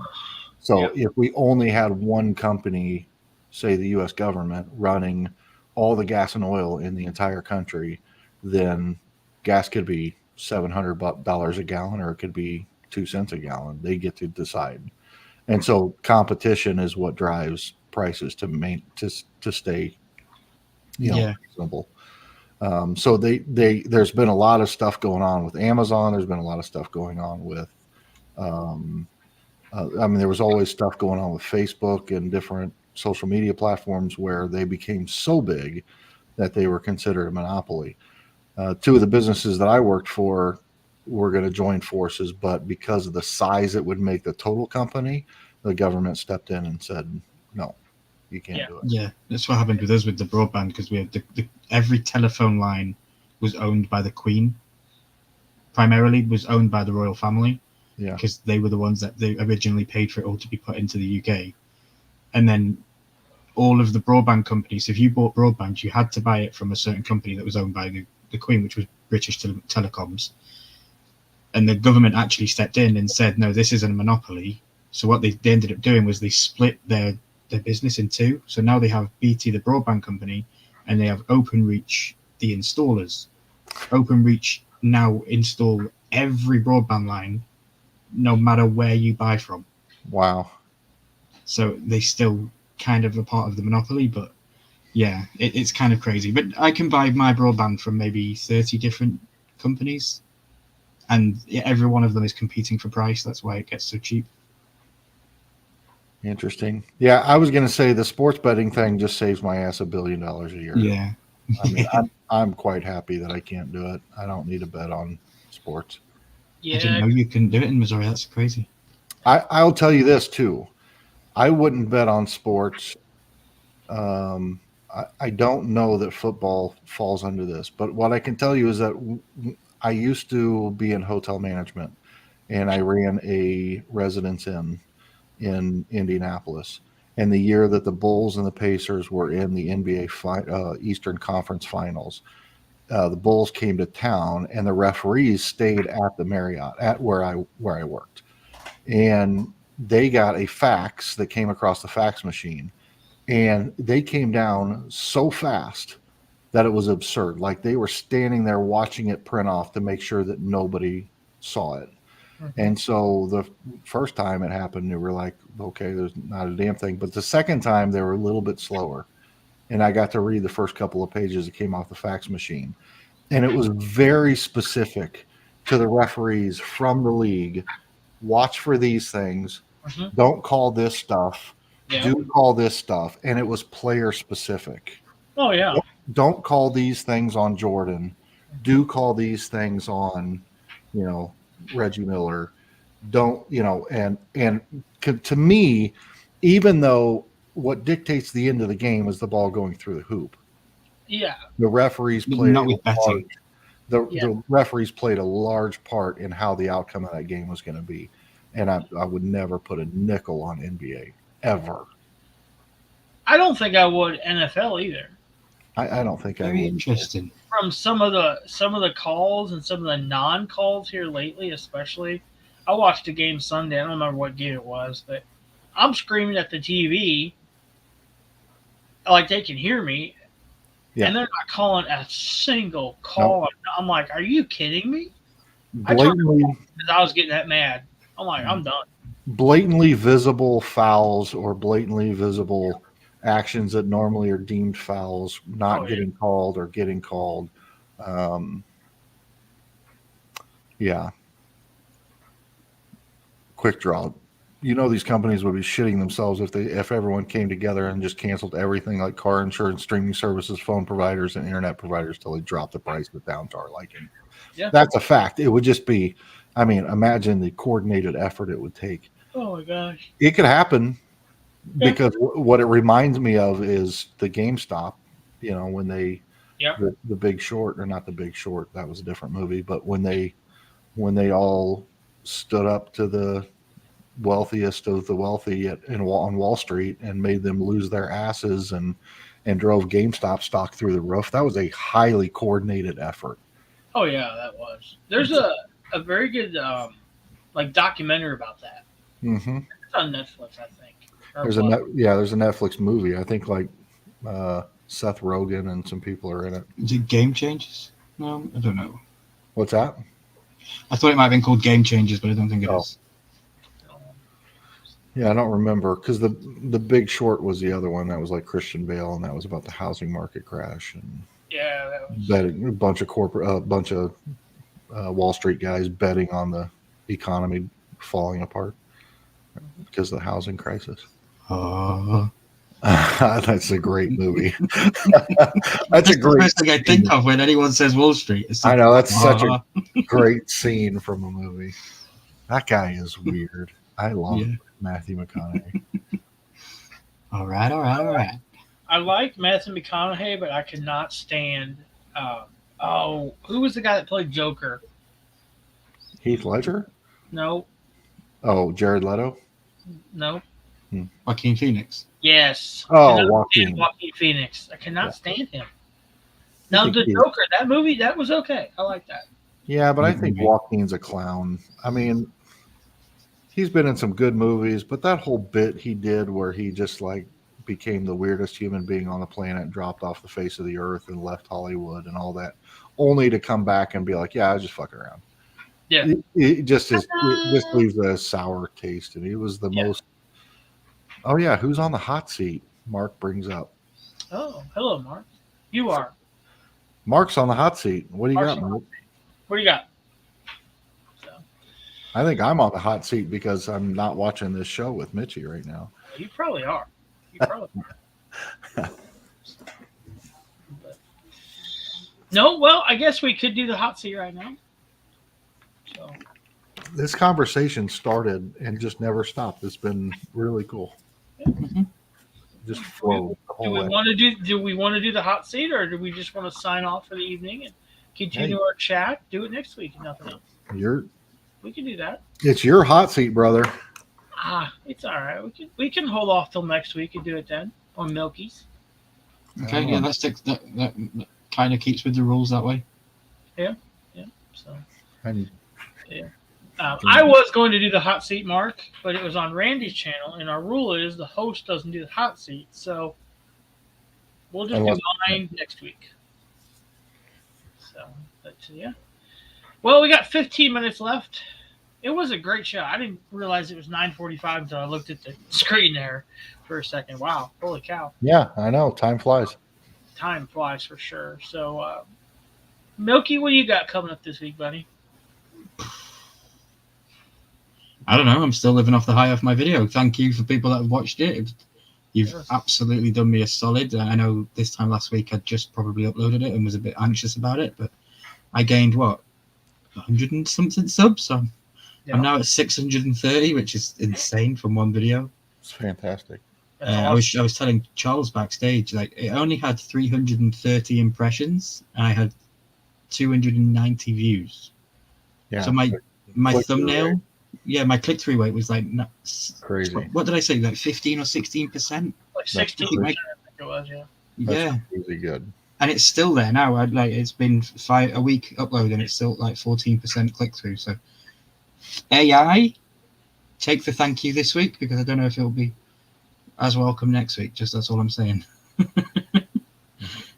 So if we only had one company, say the U.S. government, running all the gas and oil in the entire country, then gas could be $700 a gallon, or it could be 2 cents a gallon. They get to decide. And so competition is what drives prices to stay, reasonable. So there's been a lot of stuff going on with Amazon. There's been a lot of stuff going on with, there was always stuff going on with Facebook and different social media platforms where they became so big that they were considered a monopoly. Two of the businesses that I worked for were going to join forces, but because of the size it would make the total company, the government stepped in and said, no, you can't do it. Yeah, that's what happened with us with the broadband, because we had every telephone line was owned by the Queen. Primarily was owned by the royal family. Yeah, because they were the ones that they originally paid for it all to be put into the UK. And then all of the broadband companies, if you bought broadband, you had to buy it from a certain company that was owned by the Queen, which was British Telecoms. And the government actually stepped in and said, no, this isn't a monopoly. So what they ended up doing was they split their business in two. So now they have BT, the broadband company, and they have OpenReach, the installers. OpenReach now install every broadband line, no matter where you buy from. Wow. So they still kind of a part of the monopoly, but yeah, it's kind of crazy. But I can buy my broadband from maybe 30 different companies, and every one of them is competing for price. That's why it gets so cheap. Interesting. Yeah, I was going to say the sports betting thing just saves my ass $1 billion a year. Yeah. I mean, I'm quite happy that I can't do it. I don't need to bet on sports. Yeah. I didn't know you couldn't do it in Missouri. That's crazy. I'll tell you this too. I wouldn't bet on sports. I don't know that football falls under this, but what I can tell you is that I used to be in hotel management, and I ran a residence inn in Indianapolis. And the year that the Bulls and the Pacers were in the NBA Eastern Conference Finals, the Bulls came to town, and the referees stayed at the Marriott at where I worked, and they got a fax that came across the fax machine, and they came down so fast that it was absurd. Like they were standing there watching it print off to make sure that nobody saw it. And so the first time it happened, they were like, okay, there's not a damn thing. But the second time they were a little bit slower. And I got to read the first couple of pages that came off the fax machine. And it was very specific to the referees from the league. Watch for these things. Don't call this stuff. Yeah. Do call this stuff. And it was player specific. Oh, yeah. Don't call these things on Jordan. Do call these things on, Reggie Miller. Don't, and to me, even though what dictates the end of the game is the ball going through the hoop. Yeah. The referees play not with betting. The referees played a large part in how the outcome of that game was going to be, and I would never put a nickel on NBA ever. I don't think I would NFL either. I don't think I Very would. interesting. From some of the calls and some of the non-calls here lately, especially, I watched a game Sunday. I don't remember what game it was, but I'm screaming at the TV like they can hear me, and they're not calling a single call. Nope. I'm like, are you kidding me? Blatantly, I was getting that mad. I'm like, I'm done. Blatantly visible fouls or blatantly visible actions that normally are deemed fouls not getting called or getting called. Quick draw. You know, these companies would be shitting themselves if everyone came together and just canceled everything like car insurance, streaming services, phone providers, and internet providers till they drop the price of it down to our liking. Yeah. That's a fact. It would just be, I mean, imagine the coordinated effort it would take. Oh my gosh. It could happen because what it reminds me of is the GameStop, you know, when they, the Big Short, or not the Big Short, that was a different movie, but when they all stood up to the wealthiest of the wealthy on Wall Street and made them lose their asses and drove GameStop stock through the roof. That was a highly coordinated effort. Oh yeah, that was. There's a very good like documentary about that. Mm-hmm. It's on Netflix, I think. There's a Netflix movie. I think like Seth Rogen and some people are in it. Is it Game Changers? No, I don't know. What's that? I thought it might have been called Game Changers, but I don't think it is. Yeah, I don't remember because the Big Short was the other one that was like Christian Bale, and that was about the housing market crash and that was betting, a bunch of Wall Street guys betting on the economy falling apart because of the housing crisis. That's a great movie. That's a great first thing I think of when anyone says Wall Street. I know, that's such a great scene from a movie. That guy is weird. I love Matthew McConaughey. All right. I like Matthew McConaughey, but I could not stand. Who was the guy that played Joker? Heath Ledger? No. Oh, Jared Leto? No. Joaquin Phoenix? Yes. Joaquin Phoenix. I cannot stand him. Now, the Joker, that movie, that was okay. I like that. Yeah, but I think Joaquin's a clown. I mean, he's been in some good movies, but that whole bit he did where he just like became the weirdest human being on the planet, dropped off the face of the earth and left Hollywood and all that, only to come back and be like, yeah, I was just fucking around. Yeah. It just leaves a sour taste. And he was the most. Oh, yeah. Who's on the hot seat? Mark brings up. Oh, hello, Mark. You are. Mark's on the hot seat. What do you got, Mark? What do you got? I think I'm on the hot seat because I'm not watching this show with Mitchie right now. You probably are. No, well, I guess we could do the hot seat right now. So this conversation started and just never stopped. It's been really cool. Yeah. Just flow the whole way. Do we want to do the hot seat, or do we just want to sign off for the evening and continue our chat? Do it next week and nothing else. We can do that. It's your hot seat, brother. It's all right. We can hold off till next week and do it then on Milky's. Okay, yeah, that kind of keeps with the rules that way. Yeah. So. I was going to do the hot seat, Mark, but it was on Randy's channel, and our rule is the host doesn't do the hot seat, so we'll just do mine next week. So, well, we got 15 minutes left. It was a great show. I didn't realize it was 9:45 until I looked at the screen there for a second. Wow, holy cow! Yeah, I know. Time flies. Time flies for sure. So, Milky, what do you got coming up this week, buddy? I don't know. I'm still living off the high of my video. Thank you for people that have watched it. You've absolutely done me a solid. I know this time last week I just probably uploaded it and was a bit anxious about it, but I gained 100 and something subs. So I'm now at 630, which is insane from one video. It's fantastic. I was telling Charles backstage, like, it only had 330 impressions, and I had 290 views. Yeah. So my Click-through thumbnail, rate. yeah, my click-through rate was like Crazy. What did I say? Like 15 or 16%? Like That's 16%, crazy. I think it was, yeah. That's Yeah, really good. and it's still there now. I'd like it's been a week upload, and it's still like 14% click-through. So AI, take the thank you this week, because I don't know if it'll be as welcome next week. Just that's all I'm saying.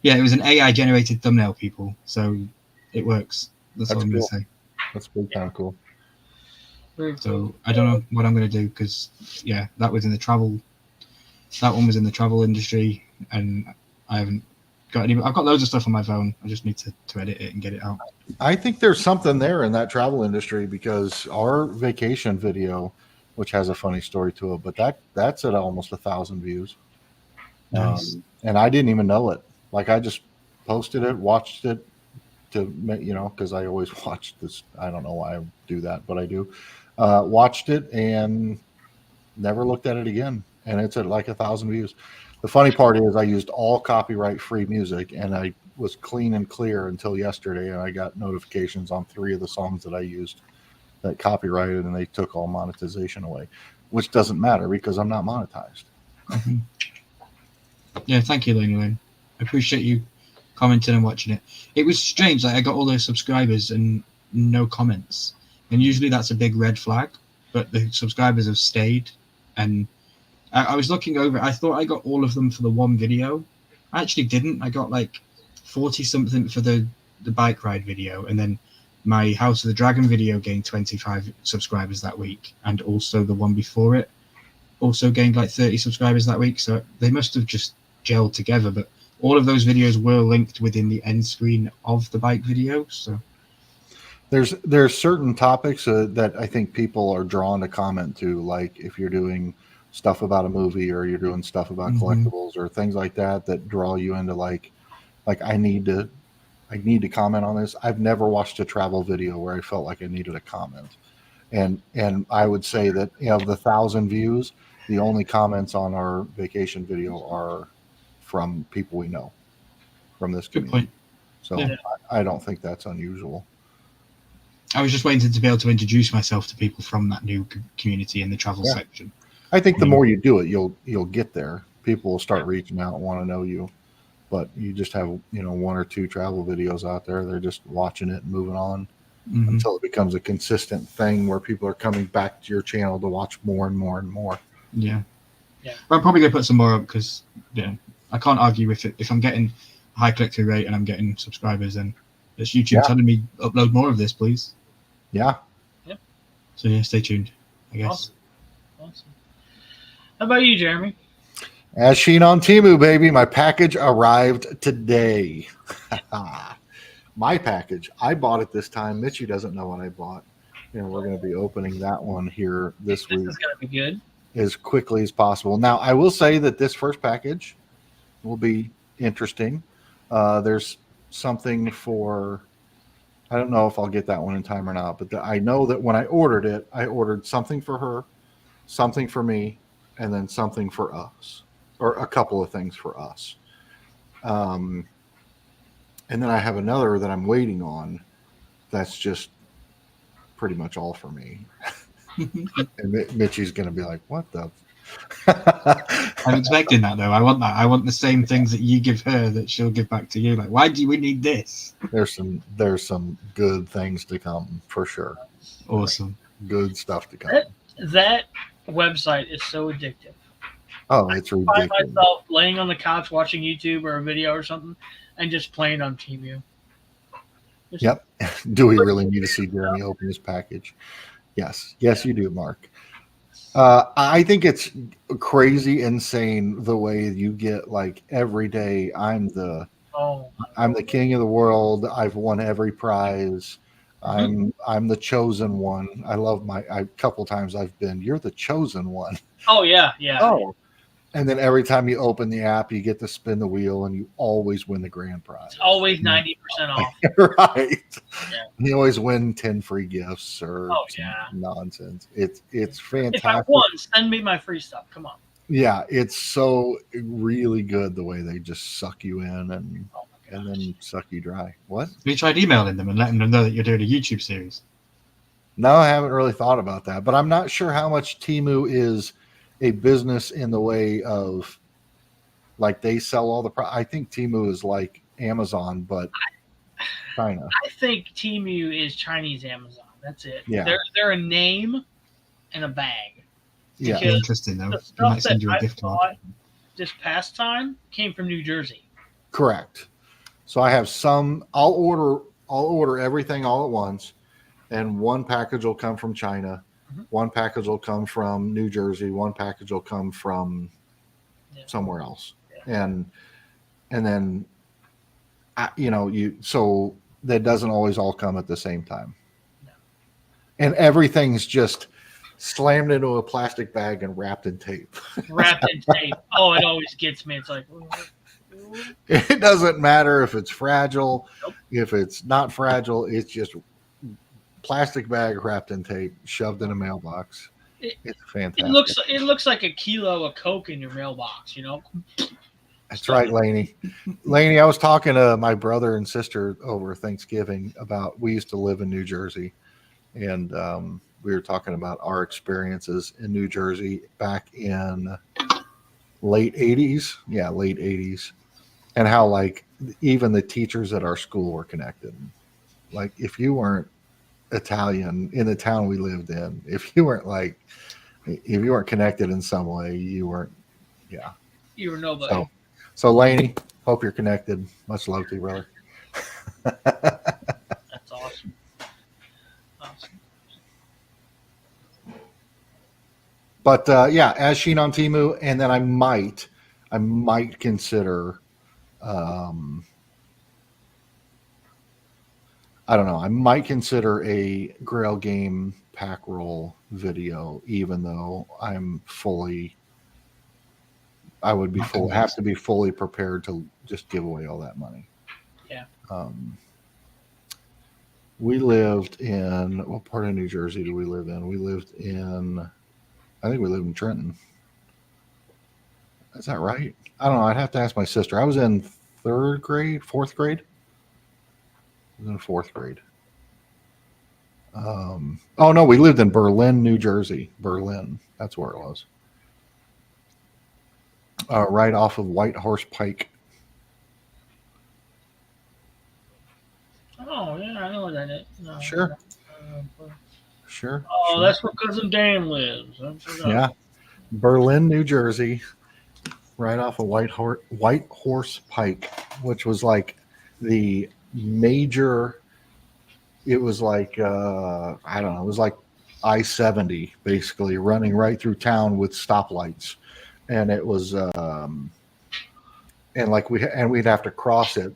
Yeah, it was an AI generated thumbnail, people. So it works. That's all I'm cool. going to say. That's pretty kind of cool. Very cool. So I don't know what I'm going to do, because yeah, that was in the travel. That one was in the travel industry, and I haven't got any. I've got loads of stuff on my phone. I just need to edit it and get it out. I think there's something there in that travel industry, because our vacation video, which has a funny story to it, but that's at almost 1,000 views. Nice. And I didn't even know it. Like, I just posted it, watched it because I always watch this. I don't know why I do that, but I do. Watched it and never looked at it again. And it's at like 1,000 views. The funny part is I used all copyright free music, and I was clean and clear until yesterday. And I got notifications on 3 of the songs that I used that copyrighted, and they took all monetization away, which doesn't matter because I'm not monetized. Yeah, thank you, Lane. I appreciate you commenting and watching it. It was strange. Like, I got all those subscribers and no comments, and usually that's a big red flag. But the subscribers have stayed, and I was looking over. I thought I got all of them for the one video. I actually didn't. I got like 40 something for the bike ride video, and then my House of the Dragon video gained 25 subscribers that week, and also the one before it also gained like 30 subscribers that week. So they must have just gelled together, but all of those videos were linked within the end screen of the bike video. So there's certain topics that I think people are drawn to comment to, like if you're doing stuff about a movie, or you're doing stuff about collectibles or things like that draw you into like I need to comment on this. I've never watched a travel video where I felt like I needed a comment. And I would say that of the 1,000 views, the only comments on our vacation video are from people we know from this community. Good point. So Yeah. I don't think that's unusual. I was just waiting to be able to introduce myself to people from that new community in the travel section. I think the more you do it, you'll get there. People will start reaching out and want to know you. But you just have 1 or 2 travel videos out there. They're just watching it and moving on until it becomes a consistent thing where people are coming back to your channel to watch more and more and more. Yeah. But I'm probably gonna put some more up, because I can't argue with it. If I'm getting a high click-through rate and I'm getting subscribers, then it's YouTube telling me upload more of this, please. Yeah. So yeah, stay tuned, I guess. Awesome. How about you, Jeremy? As seen on Temu, baby, my package arrived today. My package. I bought it this time. Mitchie doesn't know what I bought. We're going to be opening that one here this week. This is going to be good. As quickly as possible. Now, I will say that this first package will be interesting. There's something for, I don't know if I'll get that one in time or not, but I know that when I ordered it, I ordered something for her, something for me, and then something for us, or a couple of things for us. And then I have another that I'm waiting on. That's just pretty much all for me. And Mitchie's going to be like, what the? I'm expecting that, though. I want that. I want the same things that you give her that she'll give back to you. Like, why do we need this? There's some good things to come for sure. Awesome. Good stuff to come. That website is so addictive. Oh, it's ridiculous. I find myself laying on the couch watching YouTube or a video or something and just playing on Temu. Yep. Do we really need to see Jeremy open his package? Yes. Yes, you do, Mark. I think it's crazy, insane the way you get like every day. I'm the king of the world. I've won every prize. I'm the chosen one. I love a couple times I've been, you're the chosen one. Oh yeah. Oh. And then every time you open the app, you get to spin the wheel, and you always win the grand prize. It's always 90% off. Right. Yeah. You always win 10 free gifts or nonsense. It's fantastic. If I won, send me my free stuff. Come on. Yeah, it's so really good the way they just suck you in, and and then suck you dry. What? Have you tried emailing them and letting them know that you're doing a YouTube series? No, I haven't really thought about that, but I'm not sure how much Temu is a business in the way of like they sell all the. I think Temu is like Amazon, but China. I think Temu is Chinese Amazon. That's it. Yeah. They're a name and a bag. Yeah. It'd be interesting though. The They might stuff send that you a I gift card. bought this past time came from New Jersey. Correct. So I have some. I'll order everything all at once, and one package will come from China, one package will come from New Jersey, one package will come from somewhere else, and then so that doesn't always all come at the same time, and everything's just slammed into a plastic bag and wrapped in tape. Wrapped in tape. Oh, it always gets me. It's like. It doesn't matter if it's fragile, Nope. if it's not fragile, it's just plastic bag wrapped in tape, shoved in a mailbox. It's fantastic. It looks like a kilo of Coke in your mailbox, you know. That's right, Lainey. Lainey, I was talking to my brother and sister over Thanksgiving about we used to live in New Jersey, and we were talking about our experiences in New Jersey back in late 80s. Yeah, late 80s. And how like even the teachers at our school were connected. Like if you weren't Italian in the town we lived in, if you weren't connected in some way, you weren't. Yeah, You were nobody. So Lainey, hope you're connected. Much love to you, brother. That's awesome. But yeah, as Sheen on Temu, and then I might consider. I don't know. I might consider a Grail game pack roll video, even though I would be have to be fully prepared to just give away all that money. Yeah. We lived in what part of New Jersey do we live in? I think we lived in Trenton. Is that right? I don't know. I'd have to ask my sister. I was in fourth grade. I was in fourth grade. Oh no, we lived in Berlin, New Jersey. Berlin. That's where it was. Right off of White Horse Pike. Oh yeah, I know what that is. No, Sure. Sure. Oh, sure. that's where Cousin Dan lives. Yeah. Berlin, New Jersey. Right off of White Horse Pike, which was like the major. It was like I don't know. It was like I-70 basically running right through town with stoplights, and it was and like we'd have to cross it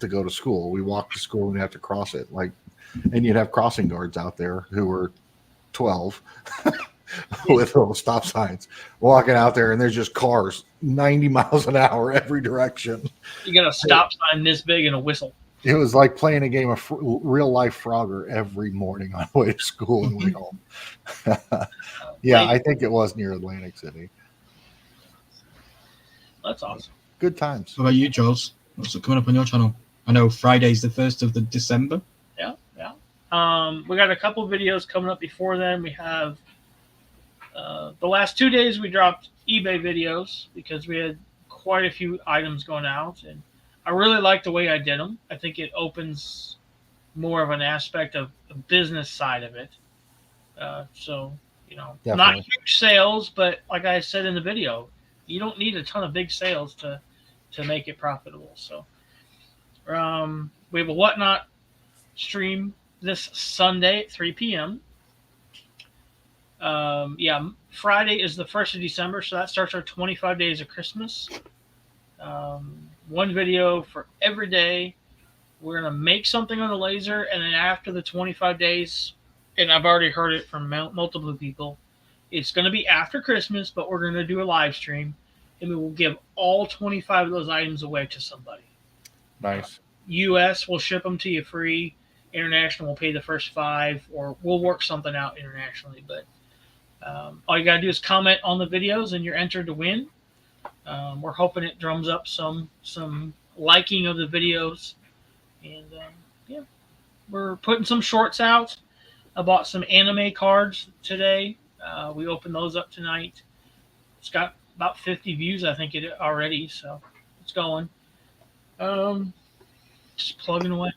to go to school. We walked to school and we'd have to cross it, and you'd have crossing guards out there who were 12. With little stop signs walking out there, and there's just cars 90 miles an hour every direction. You got a stop sign this big and a whistle. It was like playing a game of real life Frogger every morning on the way to school and way home. Yeah, I think it was near Atlantic City. That's awesome. Good times. What about you, Jules? What's coming up on your channel? I know Friday's the 1st of December. Yeah. We got a couple videos coming up before then. We have the last 2 days we dropped eBay videos because we had quite a few items going out, and I really like the way I did them. I think it opens more of an aspect of the business side of it. So, Definitely. Not huge sales, but like I said in the video, you don't need a ton of big sales to make it profitable. So we have a Whatnot stream this Sunday at 3 p.m. Friday is the 1st of December, so that starts our 25 days of Christmas. One video for every day. We're going to make something on the laser, and then after the 25 days, and I've already heard it from multiple people, it's going to be after Christmas, but we're going to do a live stream, and we will give all 25 of those items away to somebody. Nice. U.S. will ship them to you free. International will pay the first 5, or we'll work something out internationally, but all you got to do is comment on the videos and you're entered to win. We're hoping it drums up some liking of the videos. And yeah, we're putting some shorts out. I bought some anime cards today. We opened those up tonight. It's got about 50 views, I think, it already. So it's going. Um, just plugging away,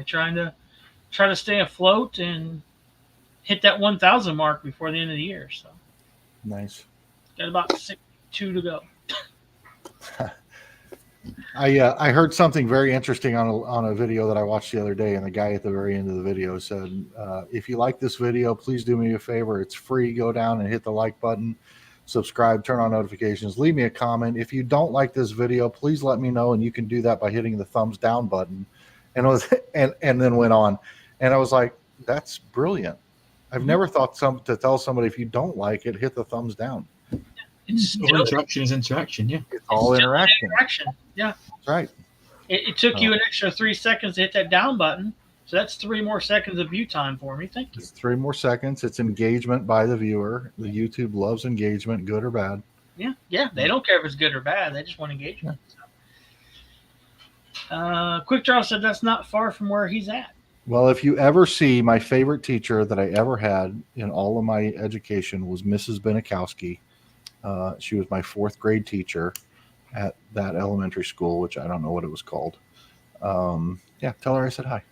try to stay afloat and hit that 1,000 mark before the end of the year. So Nice. got about 2 to go. I heard something very interesting on a video that I watched the other day, and the guy at the very end of the video said, "If you like this video, please do me a favor. It's free. Go down and hit the like button, subscribe, turn on notifications, leave me a comment. If you don't like this video, please let me know, and you can do that by hitting the thumbs down button." And it was and then went on, and I was like, "That's brilliant. I've never thought to tell somebody if you don't like it, hit the thumbs down. It's All interaction is interaction. Yeah. It's all still interaction. interaction. Yeah. That's right. It took you an extra 3 seconds to hit that down button. So that's 3 more seconds of view time for me. Thank you. It's 3 more seconds. It's engagement by the viewer. The YouTube loves engagement, good or bad. Yeah. Yeah. They don't care if it's good or bad. They just want engagement. Quick Draw said that's not far from where he's at. Well, if you ever see, my favorite teacher that I ever had in all of my education was Mrs. Benikowski. She was my 4th grade teacher at that elementary school, which I don't know what it was called. Yeah, tell her I said hi.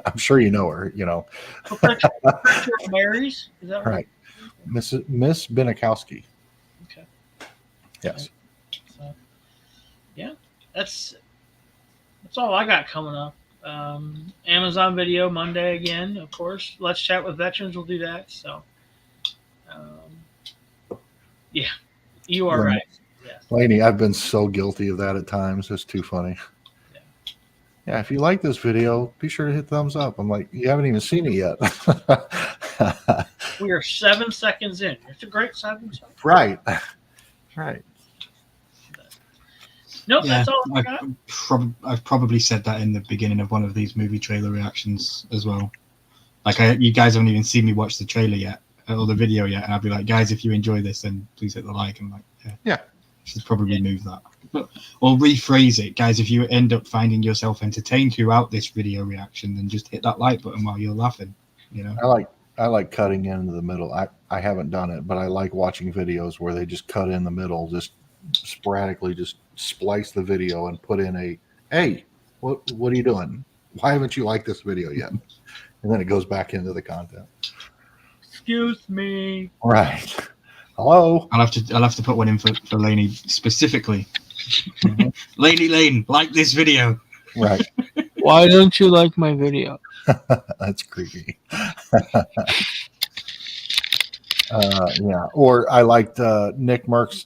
I'm sure you know her, you know. Mary's? Is that right? Miss Benikowski. Okay. Yes. So, yeah, that's all I got coming up. Amazon video Monday again, of course. Let's Chat with Veterans. We'll do that. So, yeah, you are right. Yeah. Laney, I've been so guilty of that at times. It's too funny. Yeah, if you like this video, be sure to hit thumbs up. I'm like, you haven't even seen it yet. We are 7 seconds in. It's a great 7 seconds. Right. Right. Nope, that's all I got. I've probably said that in the beginning of one of these movie trailer reactions as well. Like, you guys haven't even seen me watch the trailer yet, or the video yet, and I'll be like, guys, if you enjoy this, then please hit the like. And I'm like, yeah. Should probably move that. Or rephrase it, guys, if you end up finding yourself entertained throughout this video reaction, then just hit that like button while you're laughing. You know, I like cutting into the middle. I haven't done it, but I like watching videos where they just cut in the middle, just sporadically, just splice the video and put in a, hey, what are you doing? Why haven't you liked this video yet? And then it goes back into the content. Excuse me. Right. Hello. I'll have to put one in for Laney specifically. Lane, like this video. Right. Why don't you like my video? That's creepy. Yeah. Or I liked Nick Merckx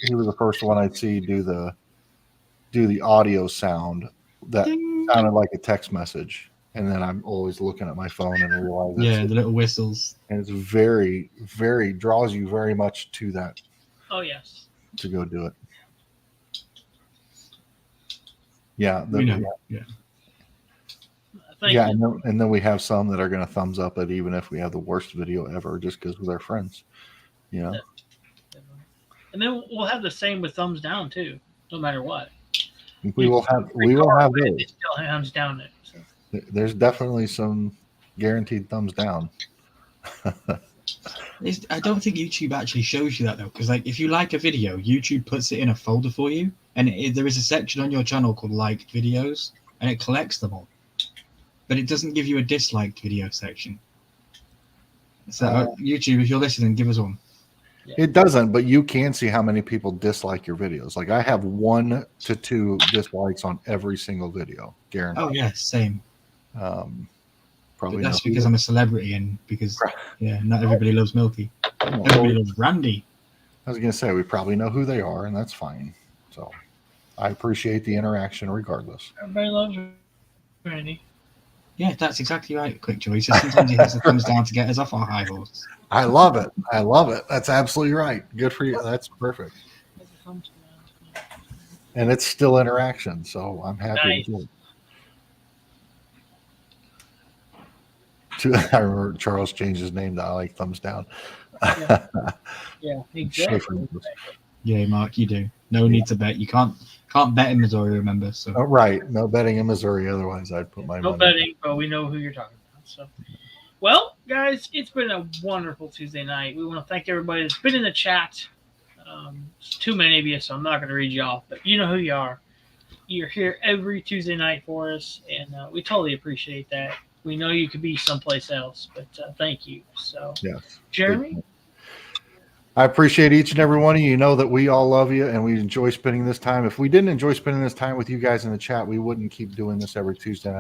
he was the first one I'd see do the audio sound that sounded like a text message. And then I'm always looking at my phone and realize the little whistles. And it's very, very draws you very much to that. Oh yes. To go do it. Yeah. Yeah. And then we have some that are going to thumbs up it even if we have the worst video ever, just because we're friends. You know. And then we'll have the same with thumbs down too, no matter what. We will have those. It's still thumbs down it. So. There's definitely some guaranteed thumbs down. I don't think YouTube actually shows you that though, because like if you like a video, YouTube puts it in a folder for you, and there is a section on your channel called liked videos, and it collects them all. But it doesn't give you a disliked video section. So YouTube, if you're listening, give us one. Yeah. It doesn't, but you can see how many people dislike your videos. Like I have 1 to 2 dislikes on every single video, guaranteed. Oh yeah, same. Probably that's because I'm a celebrity and because not everybody loves Milky. Everybody loves Randy. I was gonna say we probably know who they are, and that's fine. So I appreciate the interaction regardless. Everybody loves Randy. Yeah, that's exactly right, Quick Joy. So sometimes he has the thumbs down to get us off our high horse. I love it. That's absolutely right. Good for you. That's perfect. And it's still interaction, so I'm happy with it. I remember Charles changed his name to I like thumbs down. Yeah, exactly. Yeah, Mark, you do. No need to bet. You can't Can't bet in Missouri, remember? So Oh, right. No betting in Missouri. Otherwise, I'd put my No money. betting, but we know who you're talking about. So, well, guys, it's been a wonderful Tuesday night. We want to thank everybody that's been in the chat. It's too many of you, so I'm not going to read you off, but you know who you are. You're here every Tuesday night for us, and we totally appreciate that. We know you could be someplace else, but thank you. So, Yes. Jeremy? I appreciate each and every one of you. You know that we all love you and we enjoy spending this time. If we didn't enjoy spending this time with you guys in the chat, we wouldn't keep doing this every Tuesday night.